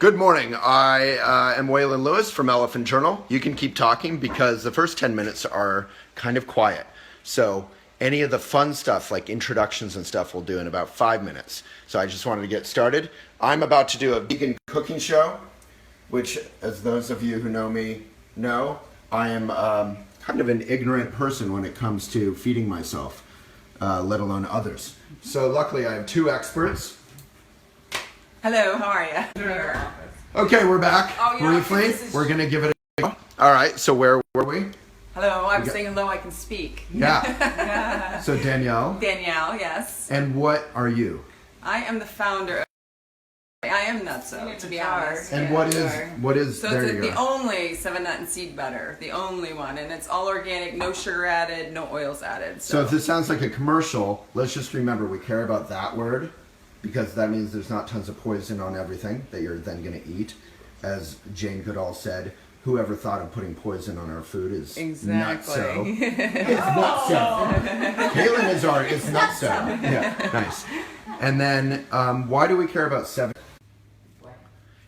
Good morning. I am Waylon Lewis from Elephant Journal. You can keep talking because the first 10 minutes are kind of quiet. So any of the fun stuff like introductions and stuff we'll do in about 5 minutes. So I just wanted to get started. I'm about to do a vegan cooking show, which, as those of you who know me know, I am kind of an ignorant person when it comes to feeding myself, let alone others. So luckily I have two experts. Hello, how are you? Okay, we're back. Oh, briefly. We're going to give it a go. All right, so where were we? Hello, I'm saying hello, I can speak. Yeah. So Danielle. Danielle, yes. And what are you? I am the founder of I am NuttZo, to be honest. And what is so there it's you the go. only 7-nut and seed butter, the only one, and it's all organic, no sugar added, no oils added. So if this sounds like a commercial, let's just remember we care about that word, because that means there's not tons of poison on everything that you're then going to eat. As Jane Goodall said, whoever thought of putting poison on our food is NuttZo. It's NuttZo. Caitlin is NuttZo. Yeah, nice. And then why do we care about 7?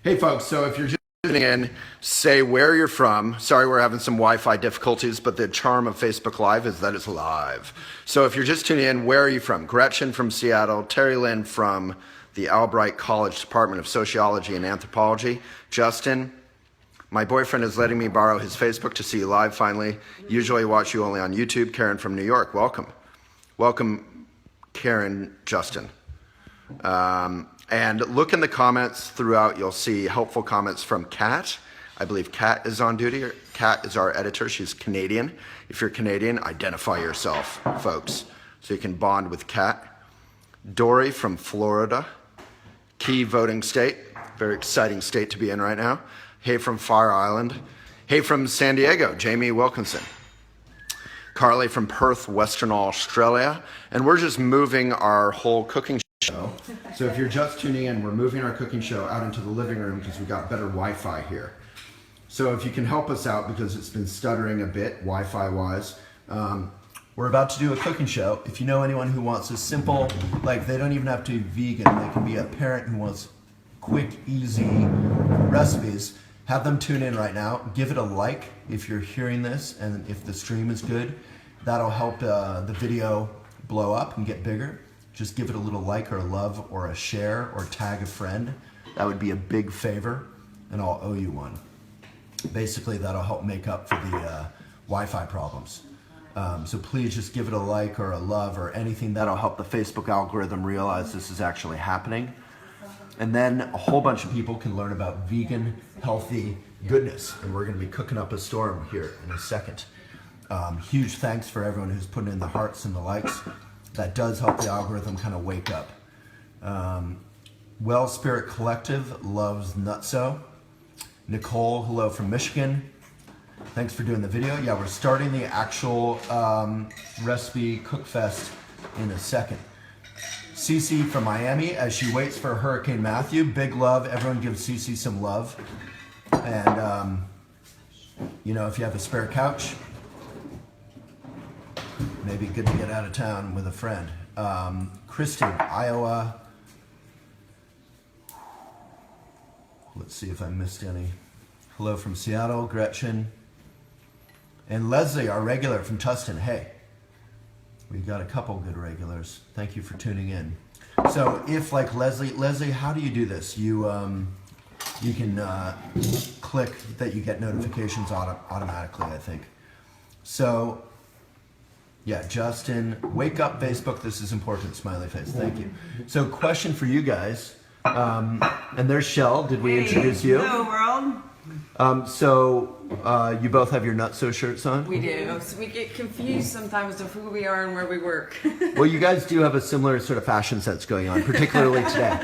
Hey folks, so if you're just tuning in, say where you're from. Sorry we're having some Wi-Fi difficulties, but the charm of Facebook Live is that it's live. So if you're just tuning in, where are you from? Gretchen from Seattle, Terry Lynn from the Albright College Department of Sociology and Anthropology, Justin, my boyfriend is letting me borrow his Facebook to see you live finally. Usually watch you only on YouTube. Karen from New York, welcome. Welcome, Karen, Justin. And look in the comments throughout, you'll see helpful comments from Kat. I believe Kat is on duty. Kat is our editor, she's Canadian. If you're Canadian, identify yourself, folks, so you can bond with Kat. Dory from Florida, key voting state, very exciting state to be in right now. Hey from Fire Island. Hey from San Diego, Jamie Wilkinson. Carly from Perth, Western Australia. And we're just moving our whole cooking show. So if you're just tuning in, we're moving our cooking show out into the living room because we got better Wi-Fi here. So if you can help us out because it's been stuttering a bit Wi-Fi wise, we're about to do a cooking show. If you know anyone who wants a simple, like they don't even have to be vegan, they can be a parent who wants quick, easy recipes, have them tune in right now. Give it a like if you're hearing this, and if the stream is good, that'll help the video blow up and get bigger. Just give it a little like or a love or a share or tag a friend. That would be a big favor, and I'll owe you one. Basically, that'll help make up for the Wi-Fi problems. So please just give it a like or a love or anything that'll help the Facebook algorithm realize this is actually happening. And then a whole bunch of people can learn about vegan, healthy goodness. And we're going to be cooking up a storm here in a second. Huge thanks for everyone who's putting in the hearts and the likes. That does help the algorithm kind of wake up. Well Spirit Collective loves NuttZo. Nicole, hello from Michigan. Thanks for doing the video. Yeah, we're starting the actual recipe cook fest in a second. Cece from Miami, as she waits for Hurricane Matthew. Big love. Everyone give Cece some love. And, you know, if you have a spare couch, maybe good to get out of town with a friend. Kristen, Iowa. Let's see if I missed any. Hello from Seattle, Gretchen. And Leslie, our regular from Tustin. Hey, we've got a couple good regulars. Thank you for tuning in. So if like Leslie, how do you do this? You can click that you get notifications automatically, I think. So yeah, Justin, wake up Facebook, this is important, smiley face, thank you. So question for you guys, and there's Shell, did we introduce you? Hello world. So you both have your NuttZo shirts on? We do. So we get confused sometimes of who we are and where we work. Well, you guys do have a similar sort of fashion sense going on, particularly today.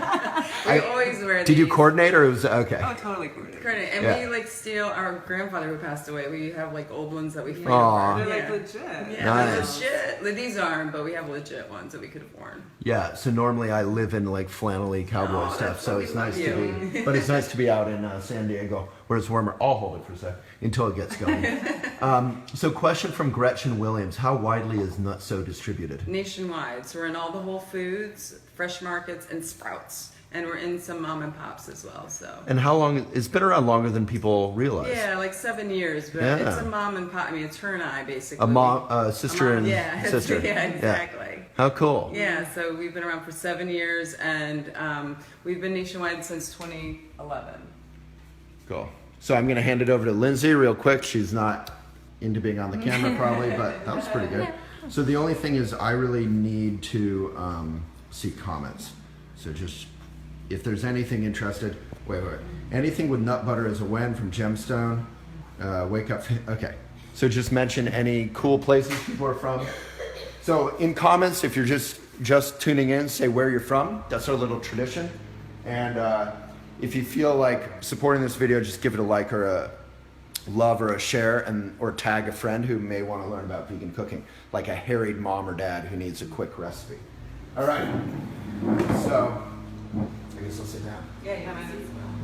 We always wear these. Did you coordinate or was okay? Oh, totally coordinate. And Yeah. we like steal our grandfather who passed away. We have like old ones that we find. Aw. They're like legit. Yeah, Nice. they're legit. Like, these aren't, but we have legit ones that we could have worn. Yeah, so normally I live in like flannelly cowboy stuff, so it's nice to be, but it's nice to be out in San Diego where it's warmer. I'll hold it for a sec until it gets going. So question from Gretchen Williams, how widely is NuttZo distributed? Nationwide. So we're in all the Whole Foods, Fresh Markets, and Sprouts. And we're in some mom and pops as well, so. And how long? It's been around longer than people realize. Yeah, like 7 years, but Yeah. it's a mom and pop. I mean, it's her and I, basically. A mom, sister and yeah, sister. Yeah, exactly. How cool. Yeah, so we've been around for 7 years, and we've been nationwide since 2011. Cool. So I'm going to hand it over to Lindsay real quick. She's not into being on the camera probably, but that was pretty good. So the only thing is I really need to see comments. So just, if there's anything interested, wait. Anything with nut butter is a win from Gemstone. Wake up, okay. So just mention any cool places people are from. So in comments, if you're just tuning in, say where you're from. That's our little tradition. And if you feel like supporting this video, just give it a like or a love or a share, or tag a friend who may want to learn about vegan cooking, like a harried mom or dad who needs a quick recipe. All right. So I guess I'll sit down. Yeah, you have it as well.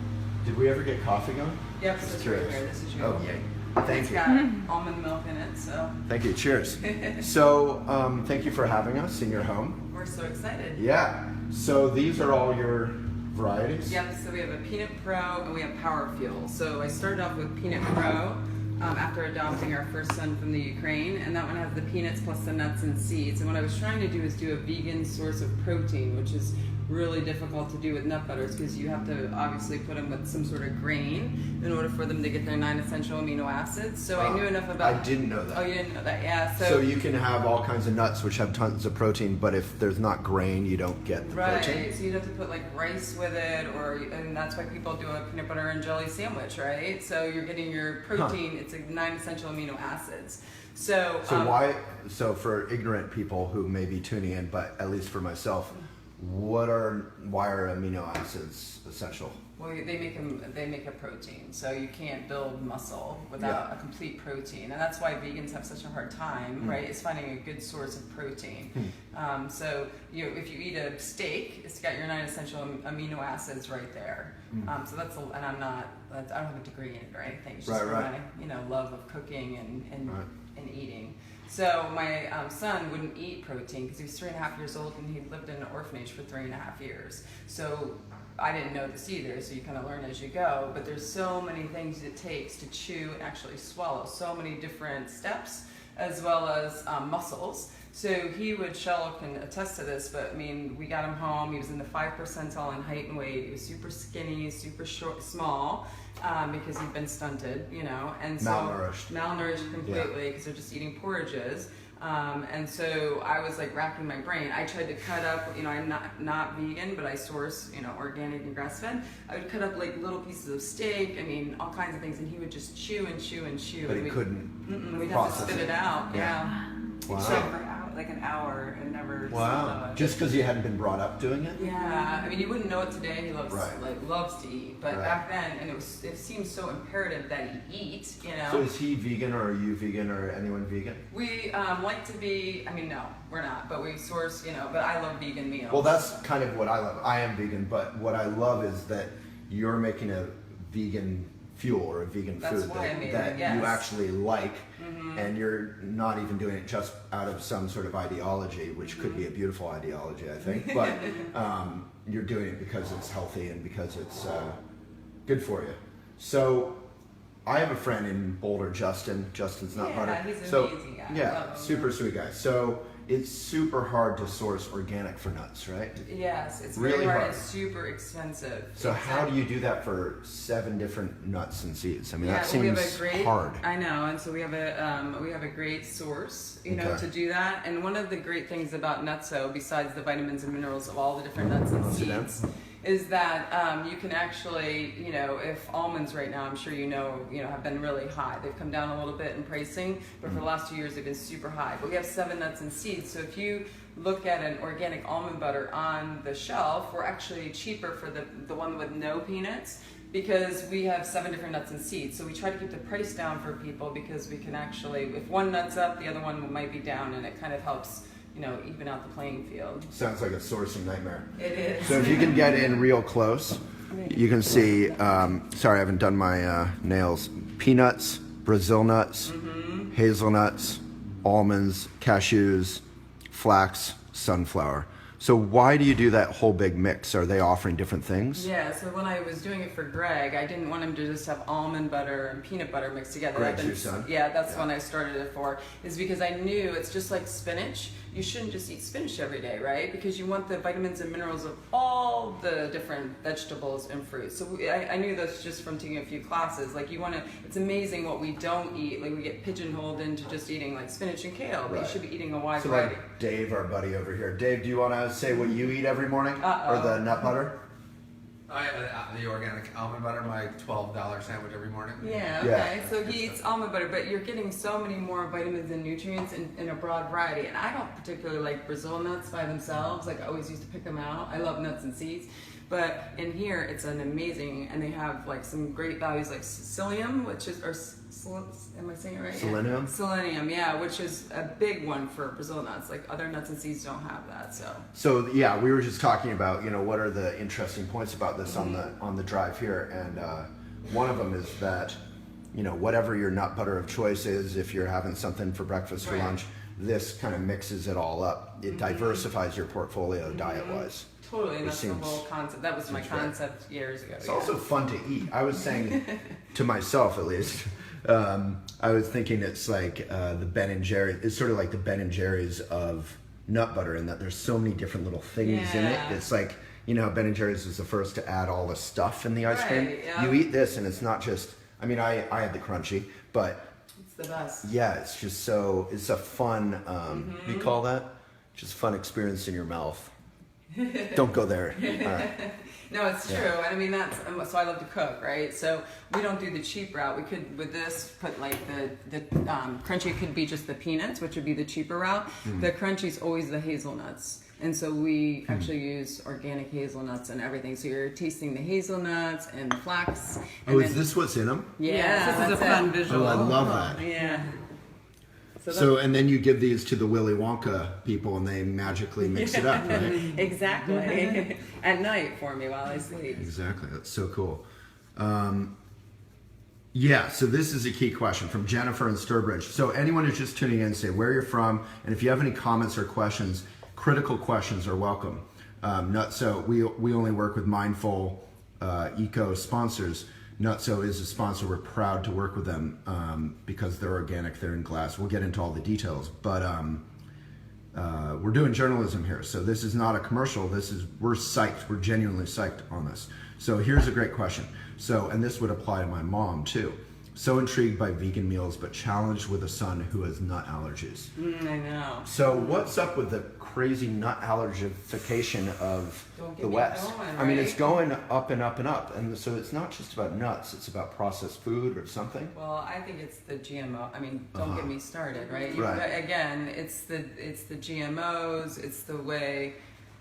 Did we ever get coffee going? Yep, Just this is curious. right here. This is your Oh, yay. Thank It's you. got almond milk in it, so Thank you. Cheers. So thank you for having us in your home. we're so excited. Yeah. So these are all your varieties? Yep, so we have a Peanut Pro and we have Power Fuel. So I started off with Peanut Pro after adopting our first son from the Ukraine, and that one has the peanuts plus the nuts and seeds. And what I was trying to do is do a vegan source of protein, which is really difficult to do with nut butters because you have to obviously put them with some sort of grain in order for them to get their 9 essential amino acids. So I knew enough about. I didn't know that. Oh, you didn't know that? Yeah. So you can have all kinds of nuts which have tons of protein, but if there's not grain, you don't get the protein. Right, so you'd have to put like rice with it, and that's why people do a peanut butter and jelly sandwich, right? So you're getting your protein, it's like 9 essential amino acids. So why, so for ignorant people who may be tuning in, but at least for myself, why are amino acids essential? Well, they make a protein, so you can't build muscle without a complete protein, and that's why vegans have such a hard time, right? Is finding a good source of protein. So if you eat a steak, it's got your 9 essential amino acids right there. So that's, and I don't have a degree in it or anything. It's just from my love of cooking and eating. So my son wouldn't eat protein because he was 3.5 years old and he lived in an orphanage for 3.5 years. So I didn't know this either, so you kind of learn as you go, but there's so many things it takes to chew and actually swallow, so many different steps, as well as muscles. So Sherlock can attest to this, but I mean, we got him home, he was in the 5th percentile in height and weight, he was super skinny, super small, because he'd been stunted, and so malnourished completely, because they're just eating porridges. And so I was like racking my brain. I tried to cut up, I'm not vegan, but I source, organic and grass fed. I would cut up like little pieces of steak, all kinds of things, and he would just chew and chew and chew. But he couldn't we'd have to spit it out. Yeah. Wow. For like an hour and never. Wow. Just because you hadn't been brought up doing it? Yeah. You wouldn't know it today. He loves to eat, but back then, and it seemed so imperative that he eat. So is he vegan, or are you vegan, or anyone vegan? We like to be. No, we're not, but we source. But I love vegan meals. Well, that's kind of what I love. I am vegan, but what I love is that you're making a vegan fuel or a vegan food that you actually like, and you're not even doing it just out of some sort of ideology, which could be a beautiful ideology, I think, but you're doing it because it's healthy and because it's good for you. So I have a friend in Boulder, Justin. Justin's Nut Butter. Yeah, he's an amazing guy. Yeah, super sweet guy. So it's super hard to source organic for nuts, right? Yes, it's really hard. It's super expensive. So how do you do that for 7 different nuts and seeds? That seems we have a great, hard. I know, and so we have a great source, to do that. And one of the great things about NuttZo, besides the vitamins and minerals of all the different nuts and seeds, is that you can actually, if almonds right now, I'm sure have been really high. They've come down a little bit in pricing, but for the last 2 years they've been super high. But we have 7 nuts and seeds, so if you look at an organic almond butter on the shelf, we're actually cheaper for the one with no peanuts, because we have 7 different nuts and seeds. So we try to keep the price down for people, because we can actually, if one nut's up, the other one might be down, and it kind of helps even out the playing field. Sounds like a sourcing nightmare. It is. So if you can get in real close, you can see, sorry, I haven't done my nails, peanuts, Brazil nuts, hazelnuts, almonds, cashews, flax, sunflower. So why do you do that whole big mix? Are they offering different things? Yeah, so when I was doing it for Greg, I didn't want him to just have almond butter and peanut butter mixed together. Greg's your son? Yeah, that's when I started it for, is because I knew it's just like spinach. You shouldn't just eat spinach every day, right? Because you want the vitamins and minerals of all the different vegetables and fruits. So I knew this just from taking a few classes. Like you want to, it's amazing what we don't eat. Like we get pigeonholed into just eating like spinach and kale, but you should be eating a wide variety. Like Dave, our buddy over here. Dave, do you want to say what you eat every morning? Or the nut butter? The organic almond butter, my $12 sandwich every morning. Yeah, okay. So he eats almond butter, but you're getting so many more vitamins and nutrients in a broad variety. And I don't particularly like Brazil nuts by themselves. Like I always used to pick them out. I love nuts and seeds. But in here, it's an amazing, and they have like some great values like psyllium, which is, am I saying it right? Selenium? Yeah. Selenium, yeah, which is a big one for Brazil nuts. Like other nuts and seeds don't have that, so. So yeah, we were just talking about, what are the interesting points about this on the drive here, and one of them is that, whatever your nut butter of choice is, if you're having something for breakfast or lunch, this kind of mixes it all up. It diversifies your portportfolio diet-wise. Totally, and that's the whole concept. That was my concept years ago. It's also fun to eat. I was saying to myself, at least, I was thinking it's like the Ben and Jerry. It's sort of like the Ben and Jerry's of nut butter, in that there's so many different little things in it. It's like, Ben and Jerry's was the first to add all the stuff in the ice cream. Yeah. You eat this, and it's not just. I mean, I had the crunchy, but it's the best. Yeah, it's just so. It's a fun. What do you call that? Just fun experience in your mouth. Don't go there. All right. No, it's true. And I mean, that's, so I love to cook, right? So we don't do the cheap route. We could, with this, put like the crunchy could be just the peanuts, which would be the cheaper route. The crunchy is always the hazelnuts. And so we actually use organic hazelnuts and everything. So you're tasting the hazelnuts and the flax. And is this what's in them? Yeah, this is a fun visual. Oh, I love that. Yeah. So, and then you give these to the Willy Wonka people, and they magically mix it up, right? Exactly. At night for me while I sleep. Exactly. That's so cool. Yeah, so this is a key question from Jennifer in Sturbridge. So anyone who's just tuning in, say where you're from, and if you have any comments or questions, critical questions are welcome. NuttZo, we only work with mindful eco sponsors. NuttZo is a sponsor. We're proud to work with them because they're organic, they're in glass. We'll get into all the details, but we're doing journalism here. So this is not a commercial. We're psyched. We're genuinely psyched on this. So here's a great question. So, and this would apply to my mom too. So intrigued by vegan meals, but challenged with a son who has nut allergies. I know. So what's up with the crazy nut allergification of the West? Going, I mean, right? it's going up and up and up. And so it's not just about nuts, it's about processed food or something. Well, I think it's the GMO. I mean, don't get me started, right? Right. Again, it's the GMOs, it's the way,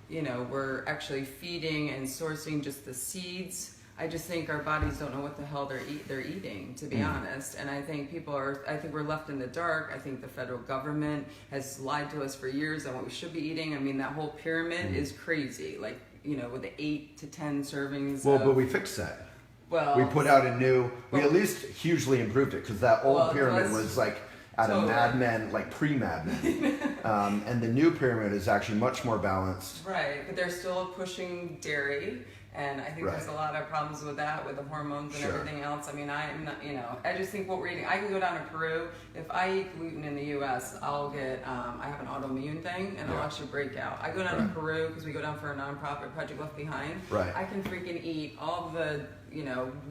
we're actually feeding and sourcing just the seeds. I just think our bodies don't know what the hell they're eating, to be honest. And I think I think we're left in the dark. I think the federal government has lied to us for years on what we should be eating. I mean, that whole pyramid is crazy. Like, with the 8 to 10 servings. Well, but we fixed that. Well, We put out we at least hugely improved it, because that old pyramid was like at a Mad Men, like pre-Mad Men. And the new pyramid is actually much more balanced. Right, but they're still pushing dairy. And I think there's a lot of problems with that, with the hormones and everything else. I mean, I'm not, I just think what we're eating, I can go down to Peru. If I eat gluten in the U.S., I'll get, I have an autoimmune thing, and I'll actually break out. I go down to Peru because we go down for a nonprofit, Project Left Behind. Right. I can freaking eat all the,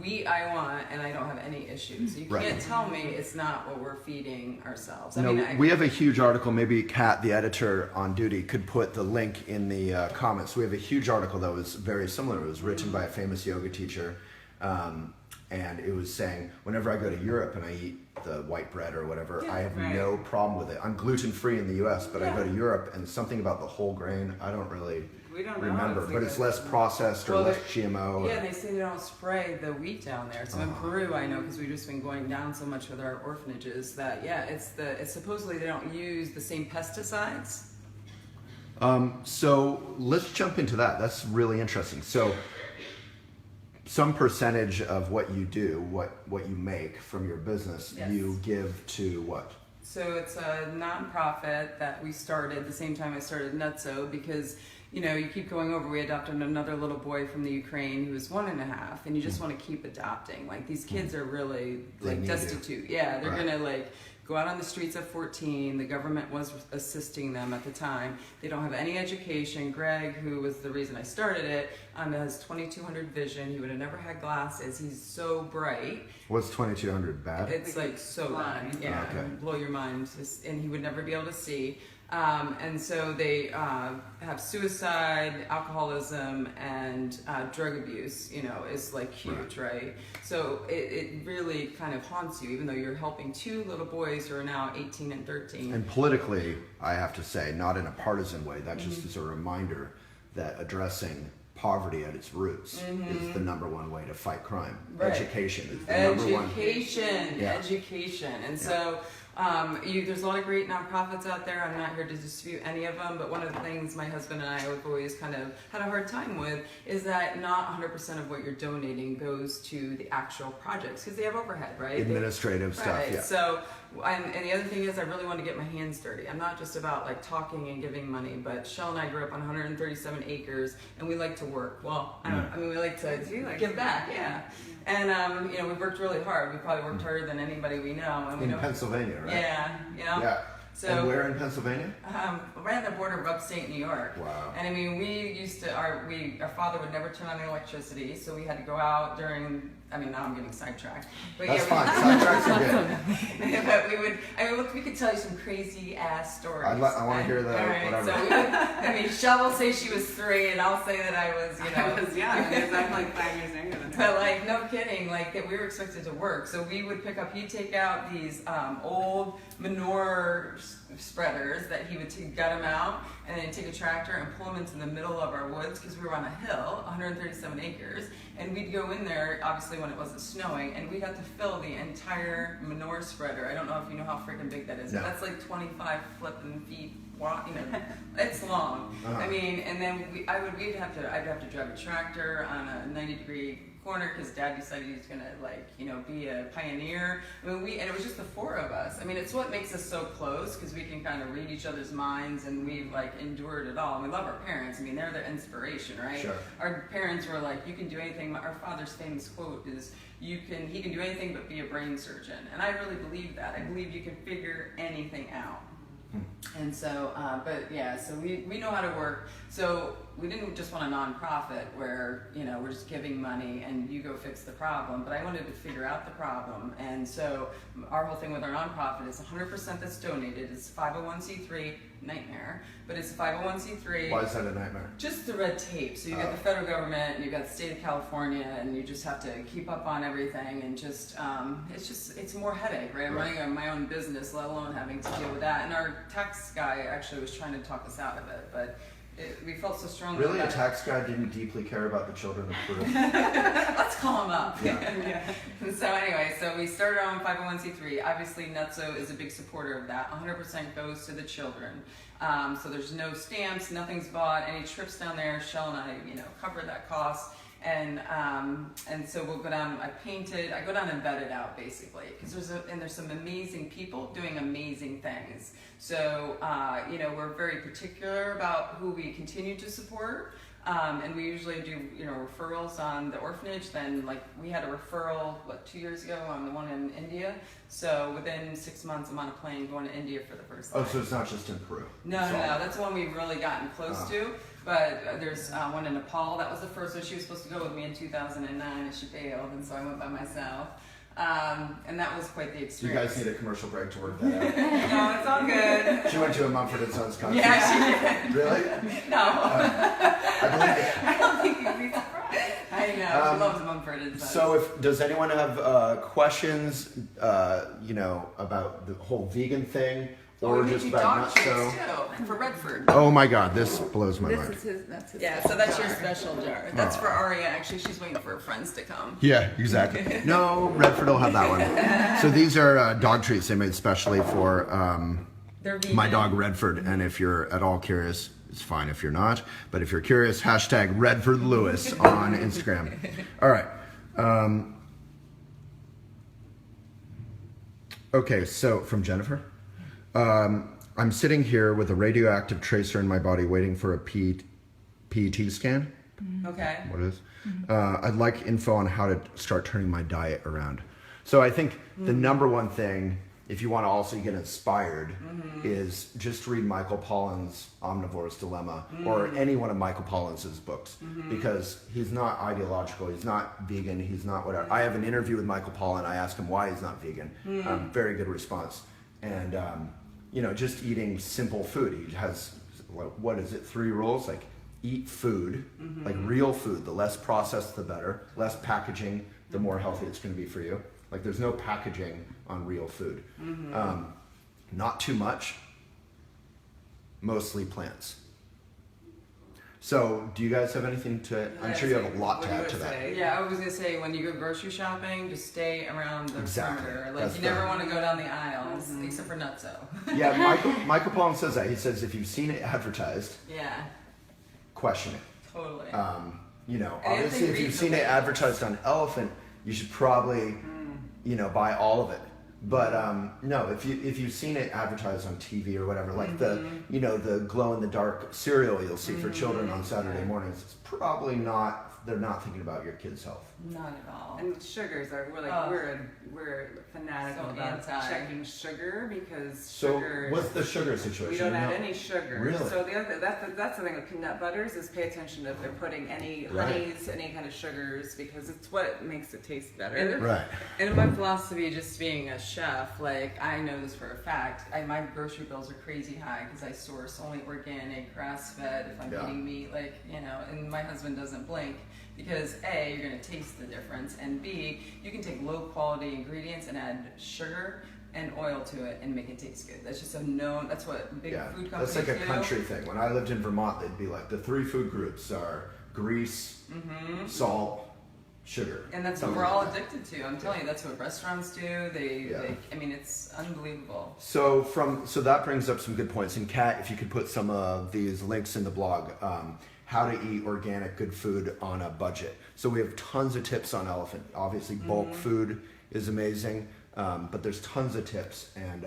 wheat I want, and I don't have any issues. You can't tell me it's not what we're feeding ourselves. We have a huge article. Maybe Kat, the editor on duty, could put the link in the comments. We have a huge article that was very similar. It was written by a famous yoga teacher, and it was saying, whenever I go to Europe and I eat the white bread or whatever, I have no problem with it. I'm gluten-free in the U.S., but I go to Europe, and something about the whole grain, I don't really remember. But it's less processed or less GMO. Yeah, they say they don't spray the wheat down there. So in Peru, I know, because we've just been going down so much with our orphanages, that it's supposedly they don't use the same pesticides. So let's jump into that. That's really interesting. So some percentage of what you do, what you make from your business, you give to what? So it's a nonprofit that we started the same time I started NuttZo, because you keep going over. We adopted another little boy from the Ukraine who was 1.5, and you just want to keep adopting. Like, these kids are really like destitute. Yeah, they're gonna like go out on the streets at 14. The government was assisting them at the time. They don't have any education. Greg, who was the reason I started it, has 2200 vision. He would have never had glasses. He's so bright. What's 2200 bad? It's like so blind. Yeah, okay. Blow your mind. And he would never be able to see. And so they have suicide, alcoholism, and drug abuse, is like huge, right? So it really kind of haunts you, even though you're helping two little boys who are now 18 and 13. And politically, I have to say, not in a partisan way, that just is a reminder that addressing poverty at its roots is the number one way to fight crime. Right. Education is the number one. Education. And so there's a lot of great nonprofits out there. I'm not here to dispute any of them, but one of the things my husband and I have always kind of had a hard time with is that not 100% of what you're donating goes to the actual projects, because they have overhead, right? Administrative stuff, right. yeah. So, and the other thing is, I really want to get my hands dirty. I'm not just about like talking and giving money, but Shell and I grew up on 137 acres, and we like to work. Well, we like to give back, yeah. And we've worked really hard. We probably worked harder than anybody we know. And in Pennsylvania, right? Yeah, Yeah. So, and where in Pennsylvania? Right on the border of upstate New York. Wow. And we used to, our father would never turn on the electricity, so we had to go out during, now I'm getting sidetracked. But That's fine, sidetracks are good. But we could tell you some crazy ass stories. I want to hear that, All right, whatever. So Shell will say she was 3, and I'll say that I was, I was young, because I'm like 5 years younger than her. But no kidding, that we were expected to work. So we would he'd take out these old manure spreaders that he would gut them out, and then take a tractor and pull them into the middle of our woods, because we were on a hill, 137 acres, and we'd go in there, obviously when it wasn't snowing, and we'd have to fill the entire manure spreader. I don't know if you know how freaking big that is, but that's like 25 flipping feet. It's long. And then I'd have to drive a tractor on a 90-degree corner, because Dad decided he was gonna be a pioneer. And it was just the 4 of us. It's what makes us so close, because we can kind of read each other's minds, and we've endured it all. And we love our parents. They're the inspiration, right? Sure. Our parents were like, you can do anything. Our father's famous quote is, he can do anything but be a brain surgeon. And I really believe that. I believe you can figure anything out. And so, so we know how to work. So we didn't just want a nonprofit where, we're just giving money and you go fix the problem, but I wanted to figure out the problem. And so our whole thing with our nonprofit is 100% that's donated. It's 501c3, nightmare, but it's a 501c3. Why is that a nightmare? Just the red tape. So you got the federal government, and you got the state of California, and you just have to keep up on everything, and it's more headache, right? I'm running my own business, let alone having to deal with that. And our tax guy actually was trying to talk us out of it, but we felt so strongly. Really, about a tax guy didn't deeply care about the children of Peru? Let's call him up. Yeah. So anyway, so we started our own 501c3. Obviously, NuttZo is a big supporter of that. 100% goes to the children. So there's no stamps, nothing's bought, any trips down there. Shell and I, cover that cost. And so we'll go down. I go down and vet it out, basically, because there's some amazing people doing amazing things. So we're very particular about who we continue to support. And we usually do, referrals on the orphanage. Then, we had a referral, 2 years ago on the one in India. So within 6 months, I'm on a plane going to India for the first time. Oh, so it's not just in Peru? No, that's the one we've really gotten close to. But there's one in Nepal. That was the first one. She was supposed to go with me in 2009, and she failed, and so I went by myself. And that was quite the experience. You guys need a commercial break to work that out. No, it's all good. She went to a Mumford & Sons concert. Yeah, she did. Really? No. I believe it. I don't think you'd be surprised. I know. She loves Mumford & Sons. So does anyone have questions, about the whole vegan thing? Or just about NuttZo? For Redford. Oh my God, this blows my mind. That's his Yeah, so that's your special jar. That's for Aria. Actually, she's waiting for her friends to come. Yeah, exactly. No, Redford will have that one. So these are dog treats they made specially for my dog Redford. And if you're at all curious, it's fine if you're not. But if you're curious, hashtag Redford Lewis on Instagram. All right. Okay, so from Jennifer. I'm sitting here with a radioactive tracer in my body waiting for a PET scan. Okay. What it is. I'd like info on how to start turning my diet around. So I think the number one thing, if you want to also get inspired, is just read Michael Pollan's Omnivore's Dilemma or any one of Michael Pollan's books, because he's not ideological, he's not vegan, he's not whatever. I have an interview with Michael Pollan. I asked him why he's not vegan. Very good response. And just eating simple food. He has, what is it, 3 rules? Like, eat food, like real food. The less processed, the better. Less packaging, the more healthy it's going to be for you. Like, there's no packaging on real food. Not too much. Mostly plants. So, do you guys have anything to? I'm sure you have a lot to add to that. Yeah, I was gonna say, when you go grocery shopping, just stay around the perimeter. Like, That's you never want to go down the aisles, except for NuttZo. Yeah, Michael Pollan says that. He says if you've seen it advertised, Yeah, question it. totally. Obviously, if you've seen it advertised on elephant, you should probably, buy all of it. But no, if you've seen it advertised on TV or whatever, like the glow in the dark cereal you'll see for children on Saturday mornings, it's probably not. They're not thinking about your kids' health. Not at all. And sugars are we're fanatical So about anti. checking sugar because So sugar. what's the sugar situation? We don't You add know? any sugar. Really? So the other that's the thing with peanut butters is pay attention if they're putting any honeys, any kind of sugars, because it's what makes it taste better. Right. And in my philosophy, just being a chef, like, I know this for a fact. My grocery bills are crazy high because I source only organic, grass-fed. If I'm eating meat, and my husband doesn't blink. Because A, you're going to taste the difference, and B, you can take low quality ingredients and add sugar and oil to it and make it taste good. That's just a known, that's what big food companies That's like a do. country thing. When I lived in Vermont, they'd be like, the 3 food groups are grease, salt, sugar. And that's what we're all addicted to. I'm telling you, that's what restaurants do. It's unbelievable. So that brings up some good points. And Kat, if you could put some of these links in the blog, how to eat organic, good food on a budget. So we have tons of tips on elephant. Obviously, bulk food is amazing, but there's tons of tips, and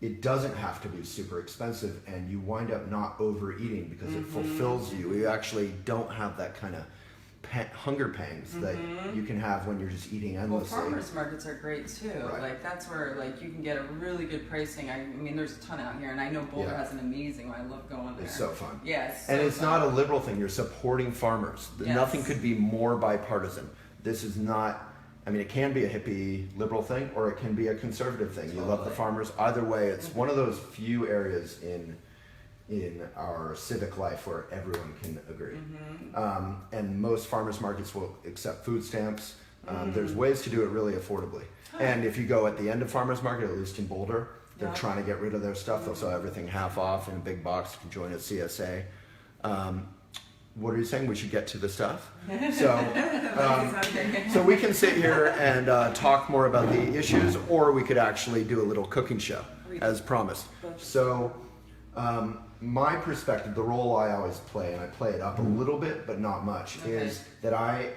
it doesn't have to be super expensive, and you wind up not overeating because it fulfills you. You actually don't have that kind of hunger pangs that you can have when you're just eating endlessly. Well, farmers markets are great too. Right. Like, that's where you can get a really good pricing. I mean, there's a ton out here, and I know Boulder has an amazing one. I love going there. It's so fun. Yes. And it's not a liberal thing. You're supporting farmers. Yes. Nothing could be more bipartisan. This is not, it can be a hippie liberal thing, or it can be a conservative thing. You love the farmers. Either way, it's one of those few areas in our civic life where everyone can agree. And most farmers markets will accept food stamps. There's ways to do it really affordably. And if you go at the end of farmers market, at least in Boulder, they're trying to get rid of their stuff. They'll sell everything half off in a big box. You can join a CSA. What are you saying? We should get to the stuff. So we can sit here and talk more about the issues, or we could actually do a little cooking show, as promised. So my perspective, the role I always play, and I play it up a little bit, but not much, is that I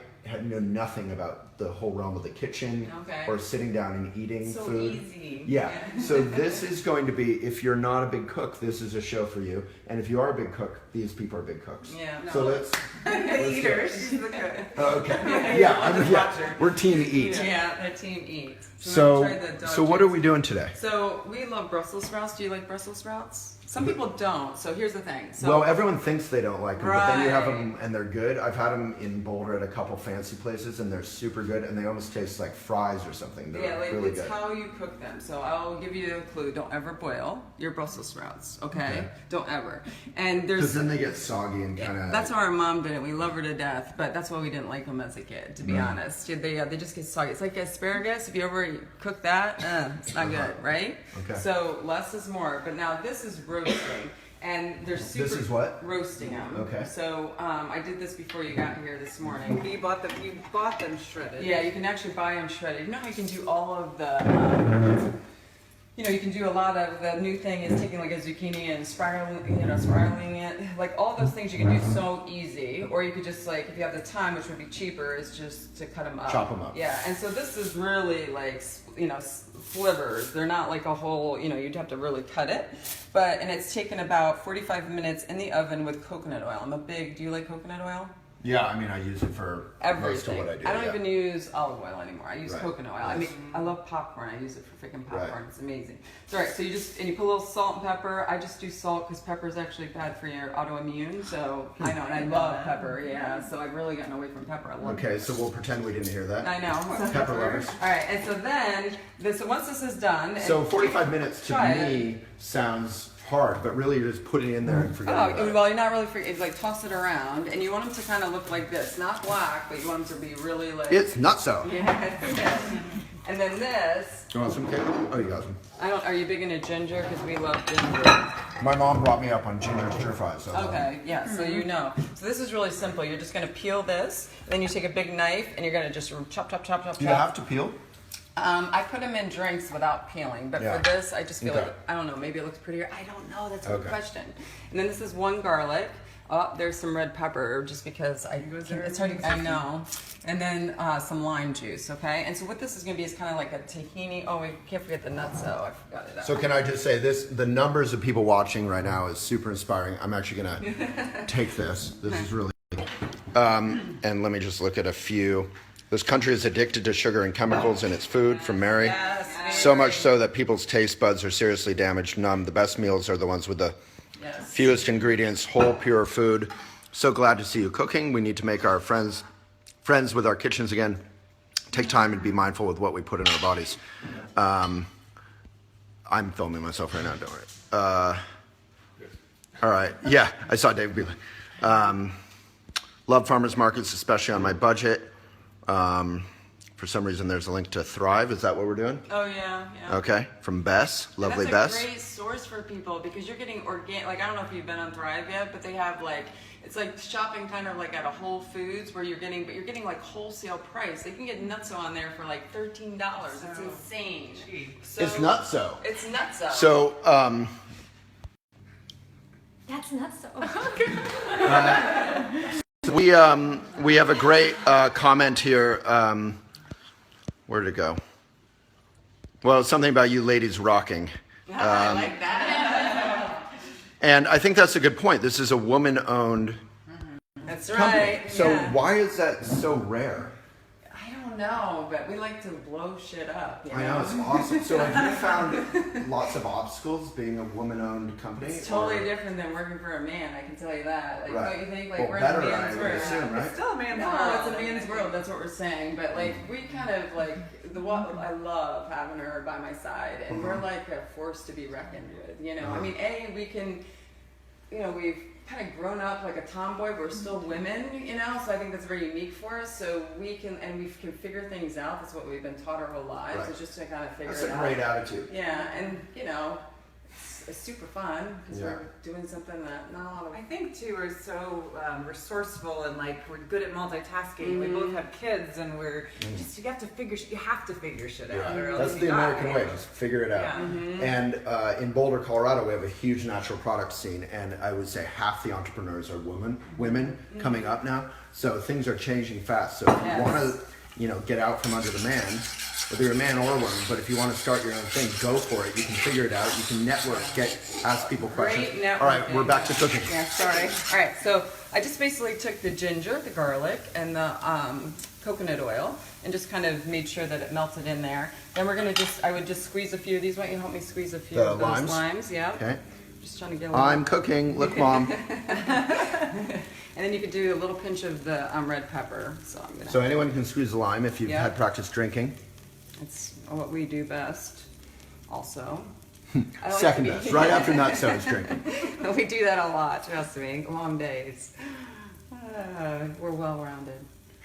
know nothing about the whole realm of the kitchen or sitting down and eating food. Easy. Yeah. So this is going to be, if you're not a big cook, this is a show for you. And if you are a big cook, these people are big cooks. Yeah. So let's Eater. She's the cook. Okay. Yeah. We're team eat. Yeah, the team eat. So try the dog what are juice. we doing today? So we love Brussels sprouts. Do you like Brussels sprouts? Some people don't. So here's the thing. So, Well, everyone thinks they don't like them, but then you have Right. them and they're good. I've had them in Boulder at a couple fancy places, and they're super good, and they almost taste like fries or something. They're yeah, really it's good. how you cook them. So I'll give you a clue. Don't ever boil your Brussels sprouts, okay? Don't ever. And Because there's then they get soggy and kind of. that's how our mom did it. We love her to death, but that's why we didn't like them as a kid, to be honest. They just get soggy. It's like asparagus. If you ever cook that, it's not good, right? Okay. So less is more. But now this is roasting. And they're super. This is what? Roasting them. Okay. So I did this before you got here this morning. You bought them shredded. Yeah, you can actually buy them shredded. You know how you can do all of the you can do a lot of, the new thing is taking like a zucchini and spiraling it. Like all those things you can do so easy. Or you could just like, if you have the time, which would be cheaper, is just to cut them up. Chop them up. Yeah, and so this is really like, slivers. They're not like a whole, you'd have to really cut it. And it's taken about 45 minutes in the oven with coconut oil. Do you like coconut oil? Yeah, I mean, I use it for most of what I do. I don't even use olive oil anymore. I use Right. coconut oil. Nice. I love popcorn. I use it for freaking popcorn. Right. It's amazing. So, all right, so you put a little salt and pepper. I just do salt because pepper is actually bad for your autoimmune. So I know, and I love pepper. Yeah, so I've really gotten away from pepper. I love Okay, pepper. so we'll pretend we didn't hear that. I know. Pepper lovers. All right, and so then, so once this is done. So 45 minutes to Try me sounds hard, but really you're just putting it in there and forgetting about it. Well, you're not really it's like toss it around, and you want them to kind of look like this, not black, but you want them to be really like. It's NuttZo. Yeah. And then this. You want some cake? Oh, you got some. Are you big into ginger? Because we love ginger. My mom brought me up on ginger stir fries. So Okay, yeah, so you know. So this is really simple. You're just going to peel this, then you take a big knife, and you're going to just chop, chop, chop, chop, Do you chop. have to peel? I put them in drinks without peeling, but Yeah. for this, I just feel Okay. like, I don't know, maybe it looks prettier. I don't know, that's a good Okay. question. And then this is one garlic. Oh, there's some red pepper, just because it's hard to, I know. And then some lime juice, okay? And so what this is going to be is kind of like a tahini. Oh, we can't forget the NuttZo. I forgot it. So can I just say this? The numbers of people watching right now is super inspiring. I'm actually gonna take this. This is really. And let me just look at a few. This country is addicted to sugar and chemicals in its food, from Mary. Yes, So much so that people's taste buds are seriously damaged. The best meals are the ones with the yes. fewest ingredients, whole, pure food. So glad to see you cooking. We need to make our friends with our kitchens again. Take time and be mindful with what we put in our bodies. I'm filming myself right now, don't worry. All right. Yeah, I saw Dave Beeler. Love farmers markets, especially on my budget. For some reason, there's a link to Thrive. Is that what we're doing? Oh, yeah, yeah. Okay. From Bess. Lovely That's Bess. a great source for people because you're getting organic. Like, I don't know if you've been on Thrive yet, but they have like, it's like shopping kind of like at a Whole Foods where you're getting like wholesale price. They can get NuttZo on there for like $13. It's insane. So, It's NuttZo. It's NuttZo. So, That's not so. we have a great comment here. Where'd it go? Well, it's something about you ladies rocking. I like that. And I think that's a good point. This is a woman-owned That's company. right. So yeah. why is that so rare? I don't know, but we like to blow shit up. I know, it's awesome. So have you found lots of obstacles being a woman-owned company? It's totally or- different than working for a man. I can tell you that. Like, Right. don't you think? Like, Well, we're better, in a I man's would world. assume, right? It's still a man's No, world. it's a man's world. That's what we're saying. But like, we kind of like I love having her by my side, and we're like a force to be reckoned with. I mean, we can, we've kind of grown up like a tomboy, but we're still women. So I think that's very unique for us. So we can figure things out. That's what we've been taught our whole lives. Right. Is just to kind of figure That's it a out. great attitude. Yeah, and it's super fun because Yeah. we're doing something that not a lot of. I think too, we're so resourceful and like we're good at multitasking. We both have kids, and we're just you have to figure shit out. Or else That's you the die. American way, just figure it out. Yeah. And in Boulder, Colorado, we have a huge natural product scene, and I would say half the entrepreneurs are women coming up now. So things are changing fast. So if you Yes. want to, get out from under the man, whether you're a man or a woman, but if you want to start your own thing, go for it. You can figure it out. You can network, ask people questions. Great networking. All right, we're back to cooking. Yeah, sorry. All right, so I just basically took the ginger, the garlic, and the coconut oil, and just kind of made sure that it melted in there. Then we're gonna I would just squeeze a few of these. Why don't you help me squeeze a few The of those limes? limes? Yeah. Okay. Just trying to get a little. I'm cooking. Look, Mom. And then you could do a little pinch of the red pepper. So I'm gonna. So anyone can squeeze a lime if you've Yeah. had practice drinking. It's what we do best. Also. I like Second to be- best, right after NuttZo is drinking. We do that a lot, trust me. Long days. We're well-rounded.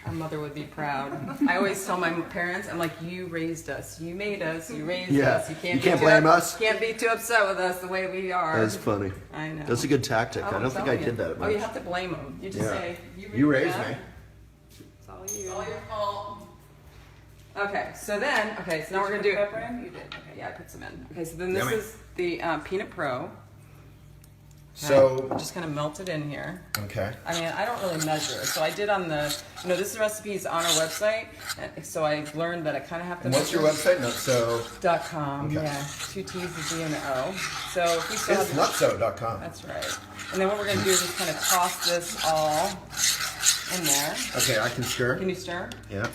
Our mother would be proud. I always tell my parents, I'm like, you raised us. You made us. You raised Yeah. us. You be can't too blame us. Can't be too upset with us the way we are. That's funny. I know. That's a good tactic. Oh, I don't I'm think I telling did you. that Oh, much. you have to blame them. You just Yeah. say, You raised us." me. It's all you. It's all your fault. Okay, so now we're gonna do. Pepper in? You did. Okay, yeah, I put some in. Okay, so then this Yummy. is the Peanut Pro. So, I'm just gonna melt it in here. okay. I mean, I don't really measure, so I did on the, this recipe is on our website, so I've learned that I kind of have to. And what's your website? NuttZo. .com, Okay. yeah, 2 T's, a D, and an O. So if we still It's have. NuttZo.com. That's right. And then what we're gonna do is just kind of toss this all in there. Okay, I can stir. Can you stir? Yeah. Yep.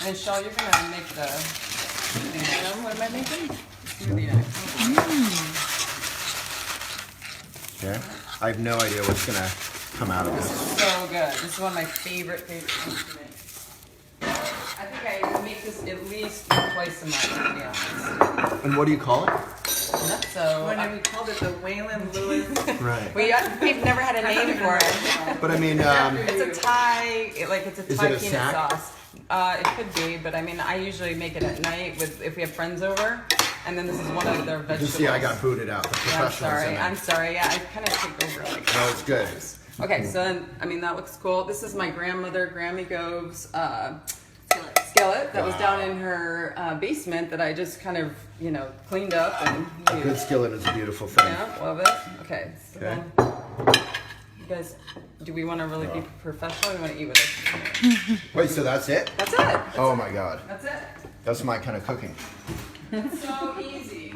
And Shell, you're gonna make the. What am I making? Smoothie. Okay. I have no idea what's gonna come out of This this. is so good. This is one of my favorite things to make. I think I make this at least twice a month, to be honest. And what do you call it? NuttZo. When we called it the Waylon Lewis. Right. We've never had a name for it. But I mean, It's a Thai, it's a Is Thai it a peanut snack? sauce. It could be, but I mean, I usually make it at night if we have friends over, and then this is one of their vegetables. just see, I got booted out. The Yeah, professionals in it. I'm sorry. Yeah, I kind of took over like. No, it's good. Okay, so then, I mean, that looks cool. This is my grandmother, Grammy Gove's skillet that was down in her basement that I just kind of, cleaned up and A good used. skillet is a beautiful thing. Yeah, love it. Okay, so Okay. then, you guys, do we want to really be professional or do we want to eat with it? Wait, so that's it? That's it. Oh my god. That's it. That's my kind of cooking. It's so easy.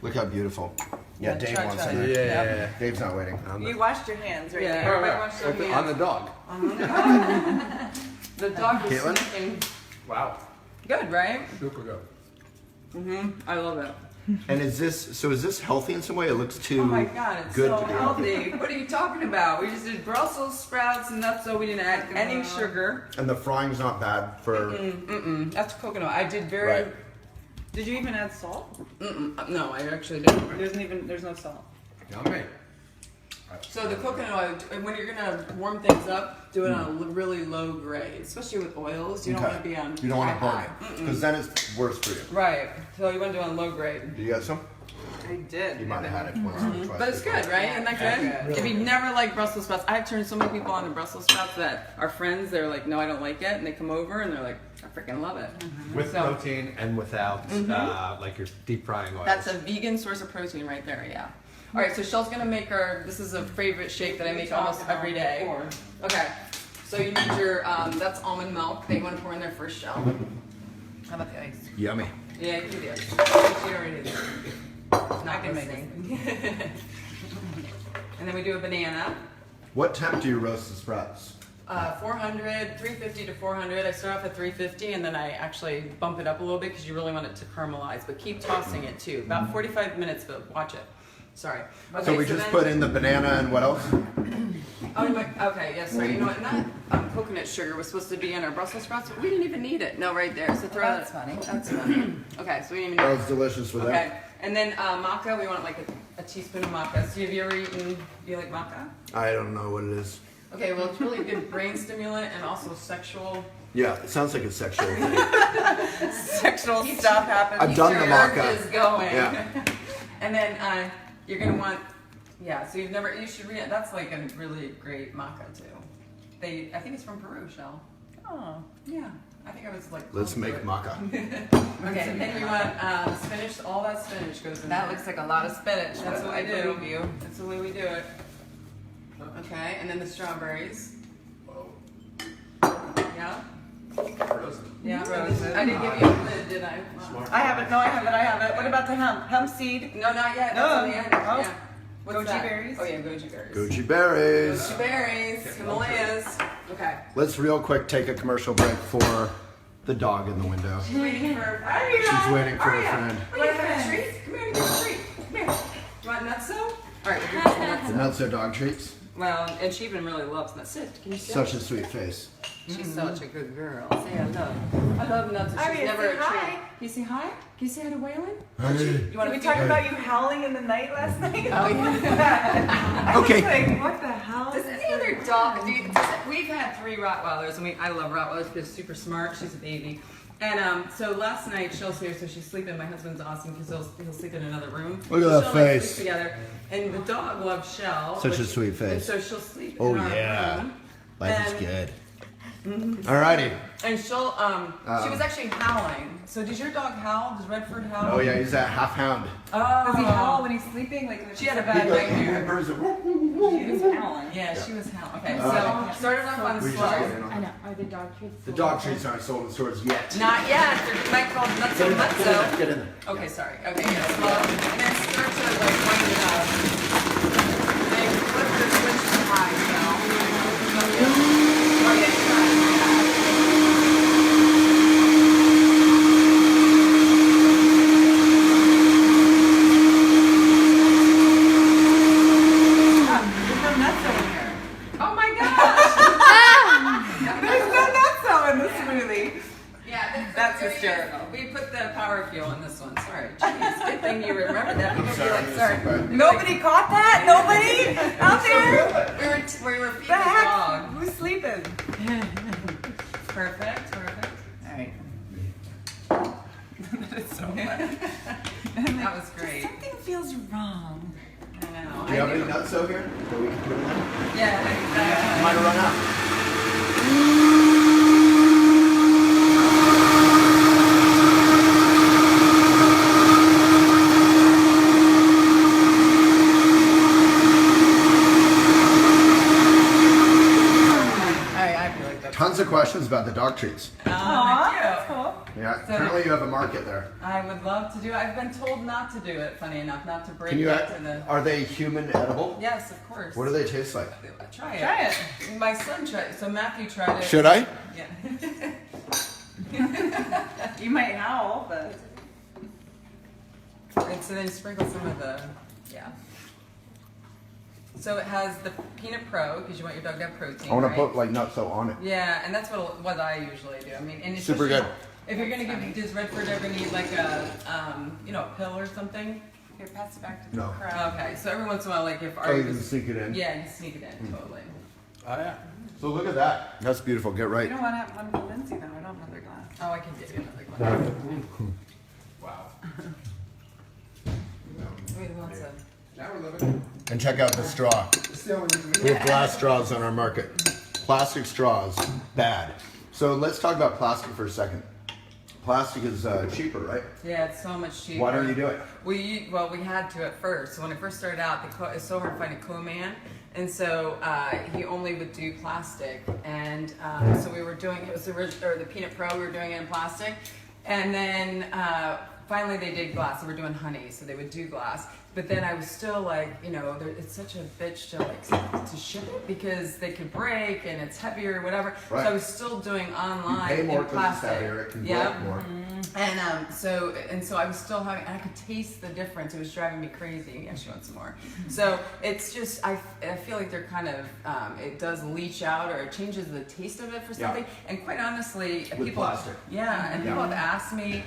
Look how beautiful. Yeah, Dave try, wants try. some. Yeah. Dave's not waiting. You washed your hands right Yeah, there. everybody wants their hands. On the dog. The dog was Caitlin? sniffing. Wow. Good, right? Super good. I love it. And is this healthy in some way? It looks too Oh my god, it's good so to be healthy. healthy. What are you talking about? We just did Brussels sprouts and NuttZo. We didn't add any sugar. And the frying's not bad for. That's coconut. I did very. Right. Did you even add salt? No, I actually didn't. There's no salt. Yummy. So the coconut oil, when you're gonna warm things up, do it on a really low grade, especially with oils. You don't want to be on. You don't want to burn high. it because then it's worse for you. Right. So you want to do it on low grade. Do you got some? I did. You might have had it once or twice. But it's good, right? Isn't that good? If you've never liked Brussels sprouts, I've turned so many people on to Brussels sprouts that are friends. They're like, no, I don't like it, and they come over and they're like, I freaking love it. With So- protein and without like your deep frying oils. That's a vegan source of protein right there, yeah. All right, so Shell's gonna make this is a favorite shake that I make almost every day. Okay, so you need your, that's almond milk that you wanna pour in there first, Shell. How about the ice? Yummy. Yeah, you can do it. She already did. I can make it. And then we do a banana. What temp do you roast the sprouts? 350 to 400. I start off at 350 and then I actually bump it up a little bit because you really want it to caramelize, but keep tossing it too. About 45 minutes, but watch it. Sorry. Okay, So we just then- put in the banana and what else? Okay, yes, sorry. You know what? And that coconut sugar was supposed to be in our Brussels sprouts, but we didn't even need it. No, right there. So throw that. That's funny. That's funny. Okay, so we didn't even That need was delicious with Okay, that. and then maca, we want like a teaspoon of maca. So have you ever eaten, do you like maca? I don't know what it is. Okay, well, it's really a good brain stimulant and also sexual Yeah, it sounds like a sexual thing. sexual stuff happens. I've done the Your maca. nerve is going. Yeah. And then you're gonna want, so you should read it. That's like a really great maca too. I think it's from Peru, Shell. Oh. Yeah, I think I was like. Let's close to make it. maca. Okay, and then you want spinach. All that spinach goes in. That there. looks like a lot of spinach. That's what I do. believe you. That's the way we do it. Okay, and then the strawberries. Yeah. Frozen. Yeah, Frozen. I didn't give you a lid, did I? I have it. No, I have it. I have it. What about the hemp seed? No, not yet. No. That's on the end. Oh. Yeah. What's Goji that? berries? Oh yeah, goji berries. Goji berries. Goji berries. Himalayas. Okay. Let's real quick take a commercial break for the dog in the window. She's waiting for. She's waiting for her friend. You want a treat? Come here, you want a treat. Come here. You want NuttZo? All right, we'll do some The NuttZo. NuttZo dog treats. Well, and she even really loves NuttZo. Sit. Can you sit? Such a sweet face. She's such a good girl. Say hello. I love NuttZo. She's Aria, never say a treat. hi. Can you say hi? Can you say hi to Waylon? Hey. You want Did to we talk about you howling in the night last night? Oh yeah. Okay. Like, what the hell? Does any other dog? We've had 3 Rottweilers, and I love Rottweilers because they're super smart. She's a baby, and so last night Shell's here, so she's sleeping. My husband's awesome because he'll sleep in another room. Look at So that Shell and I face. sleep together, and the dog loves Shell. Such a sweet face. And so she'll sleep Oh, in our yeah. room. Life is And- good. Alrighty. And she'll, she was actually howling. So does your dog howl? Does Redford howl? Oh yeah, he's that half hound. Does he Oh. howl when he's sleeping? Like She had a bad nightmare. She was howling. Yeah, she was howling. Okay, Uh, so started off on We just get slow. in on I it. know. Are the dog treats? The dog treats aren't sold in stores yet. Not yet. They're might called NuttZo NuttZo. Get in there. Okay, sorry. Okay, yeah, slow. And then start to like wind it up. Then flip the switch to high, you know. Oh, yeah, try. There's no NuttZo in here. Oh my gosh! There's no NuttZo in this smoothie. Yeah, That's very hysterical. good. We put the power fuel in this one. Sorry. Jeez, good thing you remember that. People be sorry, like, Miss sorry. Simba. Nobody caught that? Nobody out there? We were feeding The the heck? dog. Who's sleeping? Perfect, perfect. Alright. That is so funny. That was great. Something feels wrong. I know. Do you have any NuttZo here that we can put in there? Yeah, Might have run out. I feel like that's Tons of questions about the dog treats. Aw, thank that's you. cool. Yeah, So- apparently you have a market there. I would love to do it. I've been told not to do it, funny enough, not to break Can you? it in the... Are they human edible? Yes, of course. What do they taste like? Try it. Try it. My son tried it. So Matthew tried it. Should I? Yeah. You might howl, but And so then sprinkle some of the, yeah. So it has the peanut pro, because you want your dog to have protein, I want to right? put like NuttZo on it. Yeah, and that's what I usually do. I mean, and Super especially good. If you're gonna give, does Redford ever need like a, a pill or something? here, pass it back to No. the crowd. Okay, so every once in a while, like if Oh, you Ari can was, sneak it in. yeah, you sneak it in, totally. Oh yeah. So look at that. That's beautiful. Get You right. don't want to have one for Lindsay though. I don't have another glass. Oh, I can get you another one. Wow. Wait, who wants a? Now we're living. And check out the straw. Still We have glass straws on our market. Plastic straws, bad. So let's talk about plastic for a second. Plastic is cheaper, right? Yeah, it's so much cheaper. Why don't you do it? We had to at first. So when I first started out, it's so hard to find a co-man, and so he only would do plastic. And so we were doing it was the peanut pro. We were doing it in plastic, and then finally they did glass. They were doing honey, so they would do glass. But then I was still like, it's such a bitch to ship it because they could break and it's heavier or whatever. Right. So I was still doing online You pay more in because it's plastic. heavier. It can break Yep. more. And so I was still having, and I could taste the difference. It was driving me crazy. Yeah, she wants some more. So it's just, I feel like they're kind of, it does leach out or it changes the taste of it for Yeah. something. And quite honestly, With people, plastic. yeah, and Yeah. people have asked me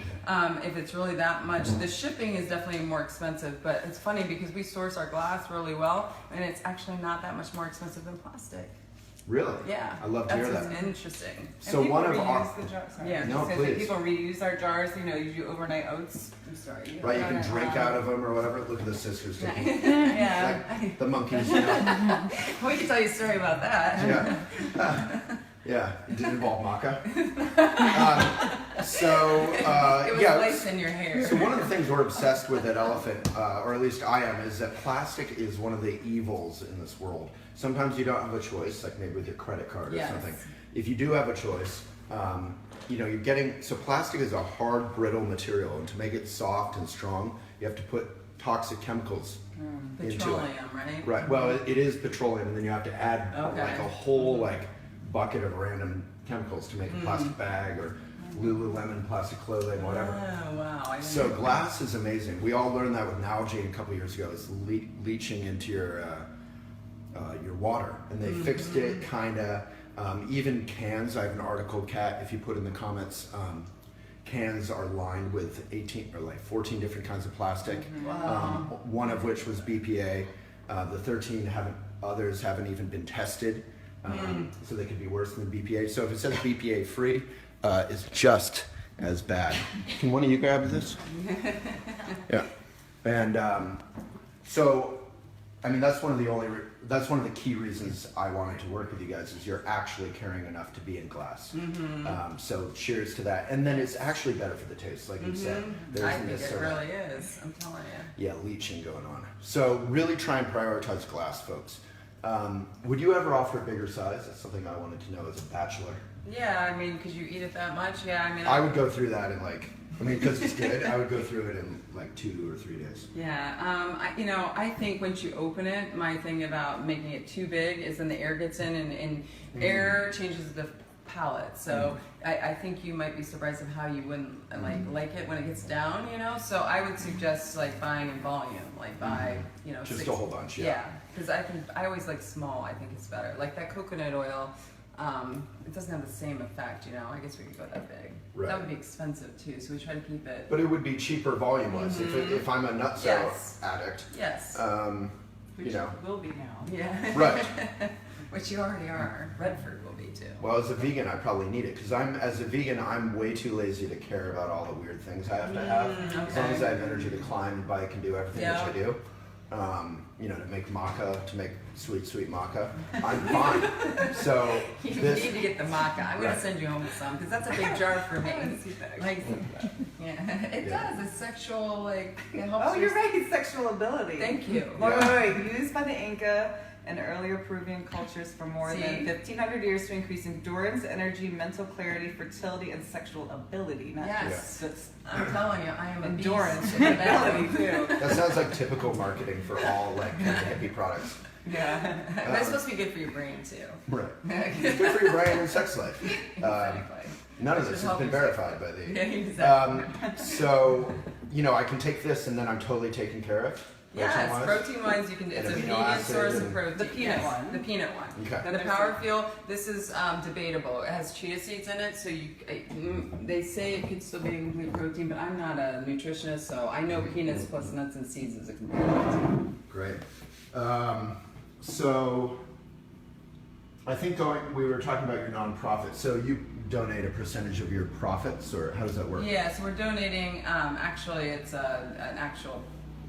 if it's really that much. The shipping is definitely more expensive, but it's funny because we source our glass really well, and it's actually not that much more expensive than plastic. Really? Yeah, I love to hear that's that. interesting. So and people one of reuse our the jars. Sorry. Yeah. I was No, just gonna say, please. people reuse our jars. You do overnight oats. I'm sorry. right, you can drink out of them or whatever. Look at the sisters taking. Yeah. Like the monkeys. You know? We can tell you a story about that. Yeah. Yeah. It did involve maca. It was yeah. lace in your hair. So one of the things we're obsessed with at Elephant, or at least I am, is that plastic is one of the evils in this world. Sometimes you don't have a choice, like maybe with your credit card or Yes. something. If you do have a choice, you're getting, so plastic is a hard, brittle material, and to make it soft and strong, you have to put toxic chemicals into it. Petroleum, right? Right. Well, it is petroleum, and then you have to add Okay. like a whole bucket of random chemicals to make a plastic bag or Lululemon plastic clothing, whatever. Oh, wow. I didn't So know. glass is amazing. We all learned that with Nalgene a couple years ago. It's leaching into your water, and they fixed it kind of. Even cans. I have an article, Kat. If you put in the comments, cans are lined with 18 or 14 different kinds of plastic. Wow. One of which was BPA. The 13 others haven't even been tested, so they could be worse than BPA. So if it says BPA free, it's just as bad. Can one of you grab this? Yeah. And so I mean, that's one of the key reasons I wanted to work with you guys is you're actually caring enough to be in class. So cheers to that. And then it's actually better for the taste, like you said. I think it really is. I'm telling you. Yeah, leaching going on. So really try and prioritize glass, folks. Would you ever offer a bigger size? That's something I wanted to know as a bachelor. Yeah, I mean, because you eat it that much. Yeah, I mean. I would go through that in because it's good, I would go through it in like 2 or 3 days. Yeah, I think once you open it, my thing about making it too big is then the air gets in and air changes the palate. So I think you might be surprised of how you wouldn't like it when it gets down, So I would suggest like buying in volume, like buy, Just 6, a whole bunch, yeah. Because I always like small. I think it's better. Like that coconut oil. It doesn't have the same effect, I guess we could go that big. Right. That would be expensive too, so we try to keep it. But it would be cheaper volume-wise if I'm a NuttZo Yes. addict. Yes. Which will be now. Yeah. Right. Which you already are. Redford will be too. Well, as a vegan, I probably need it because I'm way too lazy to care about all the weird things I have to have. As long as I have energy to climb and bike and do everything which I do. To make maca, to make sweet maca, I'm fine. So You need to get the maca. I'm going to send you home with some because that's a big jar for me. Yeah, it does. It's sexual, it helps. Oh, you're right. It's sexual ability. Thank you. Wait. Used by the Inca and earlier Peruvian cultures for more than 1,500 years to increase endurance, energy, mental clarity, fertility, and sexual ability. Not just I'm telling you, I am endurance and ability too. that sounds like typical marketing for all kind of hippie products. Yeah. That's supposed to be good for your brain too. Right. It's good for your brain and sex life. Exactly. None of this has been verified by the. Yeah, exactly. So, I can take this and then I'm totally taken care of. Yes, protein-wise, you can. It's a vegan source of protein. The peanut one. The peanut one. Okay. The Power Fuel. This is debatable. It has chia seeds in it, so they say it could still be a complete protein, but I'm not a nutritionist, so I know peanuts plus nuts and seeds is a complete protein. Great. So, I think we were talking about your nonprofit. So you donate a percentage of your profits, or how does that work? Yeah, so we're donating. Actually, it's an actual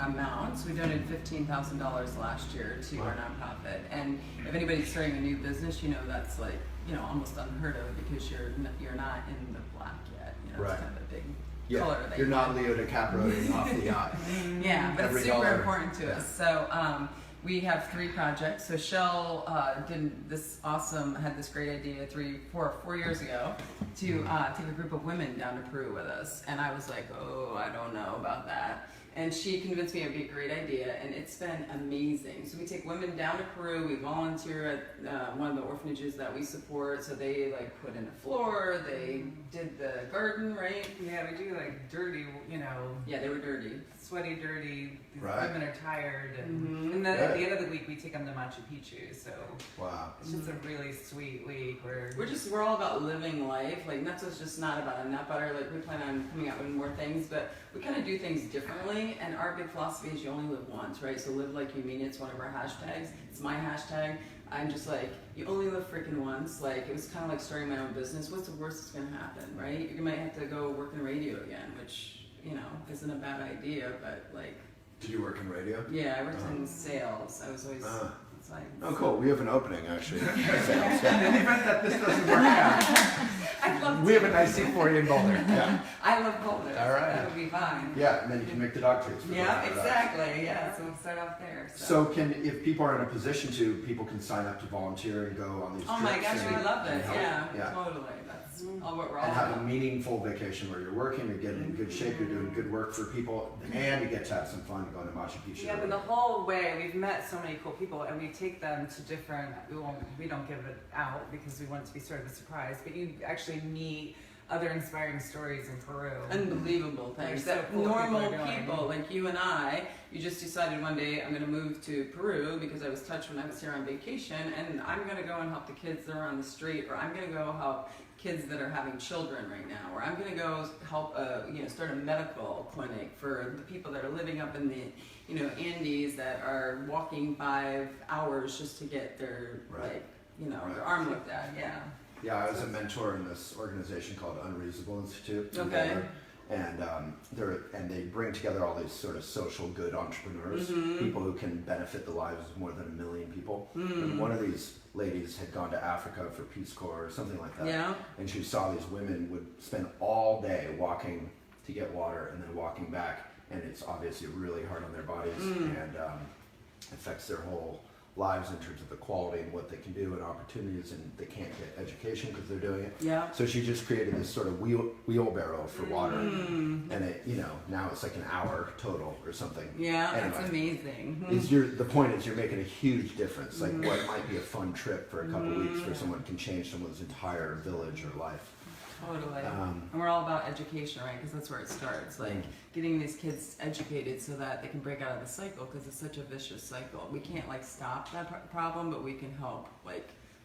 amount. So we donated $15,000 last year to our nonprofit. And if anybody's starting a new business, that's almost unheard of because you're not in the black yet. It's kind of a big color. That you're not Leo DiCaprio off the yacht. Yeah, but Every it's super dollar. important to us. So we have 3 projects. So Shell had this great idea 4 years ago to take a group of women down to Peru with us. And I was like, I don't know about that. And she convinced me it would be a great idea, and it's been amazing. So we take women down to Peru. We volunteer at one of the orphanages that we support. So they put in a floor. They did the garden, right? Yeah, we do dirty, Yeah, they were dirty. sweaty, dirty. These Right. women are tired, and then at the end of the week we take them to Machu Picchu. So it's just a really sweet week. We're all about living life. NuttZo's just not about a nut butter. We plan on coming out with more things, but we kind of do things differently. And our big philosophy is you only live once, right? So live like you mean it. It's one of our hashtags. It's my hashtag. I'm just you only live freaking once. It was kind of like starting my own business. What's the worst that's gonna happen, right? You might have to go work in radio again, which isn't a bad idea, but Did you work in radio? yeah, I worked in sales. I was always Oh, cool. We have an opening, actually. In the event that this doesn't work out, we have a nice seat for you in Boulder. Yeah. I love Boulder. All right. That would be fine. Yeah, and then you can make the dog treats. Yeah, exactly. Yeah, so we'll start off there. So if people are in a position to, people can sign up to volunteer and go on these Oh trips. my gosh, we love and this. help. Yeah, totally. That's all what we're all And have a about. meaningful vacation where you're working, you're getting in good shape, you're doing good work for people, and you get to have some fun going to Machu Picchu. Yeah, but the whole way we've met so many cool people, and we take them to different. We don't give it out because we want it to be sort of a surprise. But you actually meet other inspiring stories in Peru. Unbelievable things They're so that cool normal people are doing. people like you and I, you just decided one day I'm going to move to Peru because I was touched when I was here on vacation, and I'm going to go and help the kids that are on the street, or I'm going to go help kids that are having children right now, or I'm going to go help start a medical clinic for the people that are living up in the Andes that are walking 5 hours just to get their their arm looked at. Yeah. Yeah, I was a mentor in this organization called Unreasonable Institute. in Okay. Boulder. and they bring together all these sort of social good entrepreneurs, people who can benefit the lives of more than 1 million people. And one of these ladies had gone to Africa for Peace Corps or something like that. Yeah. And she saw these women would spend all day walking to get water and then walking back, and it's obviously really hard on their bodies and affects their whole lives in terms of the quality and what they can do and opportunities, and they can't get education because they're doing it. Yeah. So she just created this sort of wheelbarrow for water, and it, now it's like an hour total or something. Yeah, anyway, that's amazing. The point is you're making a huge difference. Like what might be a fun trip for a couple weeks for someone can change someone's entire village or life. Totally. And we're all about education, right? Because that's where it starts. Like getting these kids educated so that they can break out of the cycle, because it's such a vicious cycle. We can't stop that problem, but we can help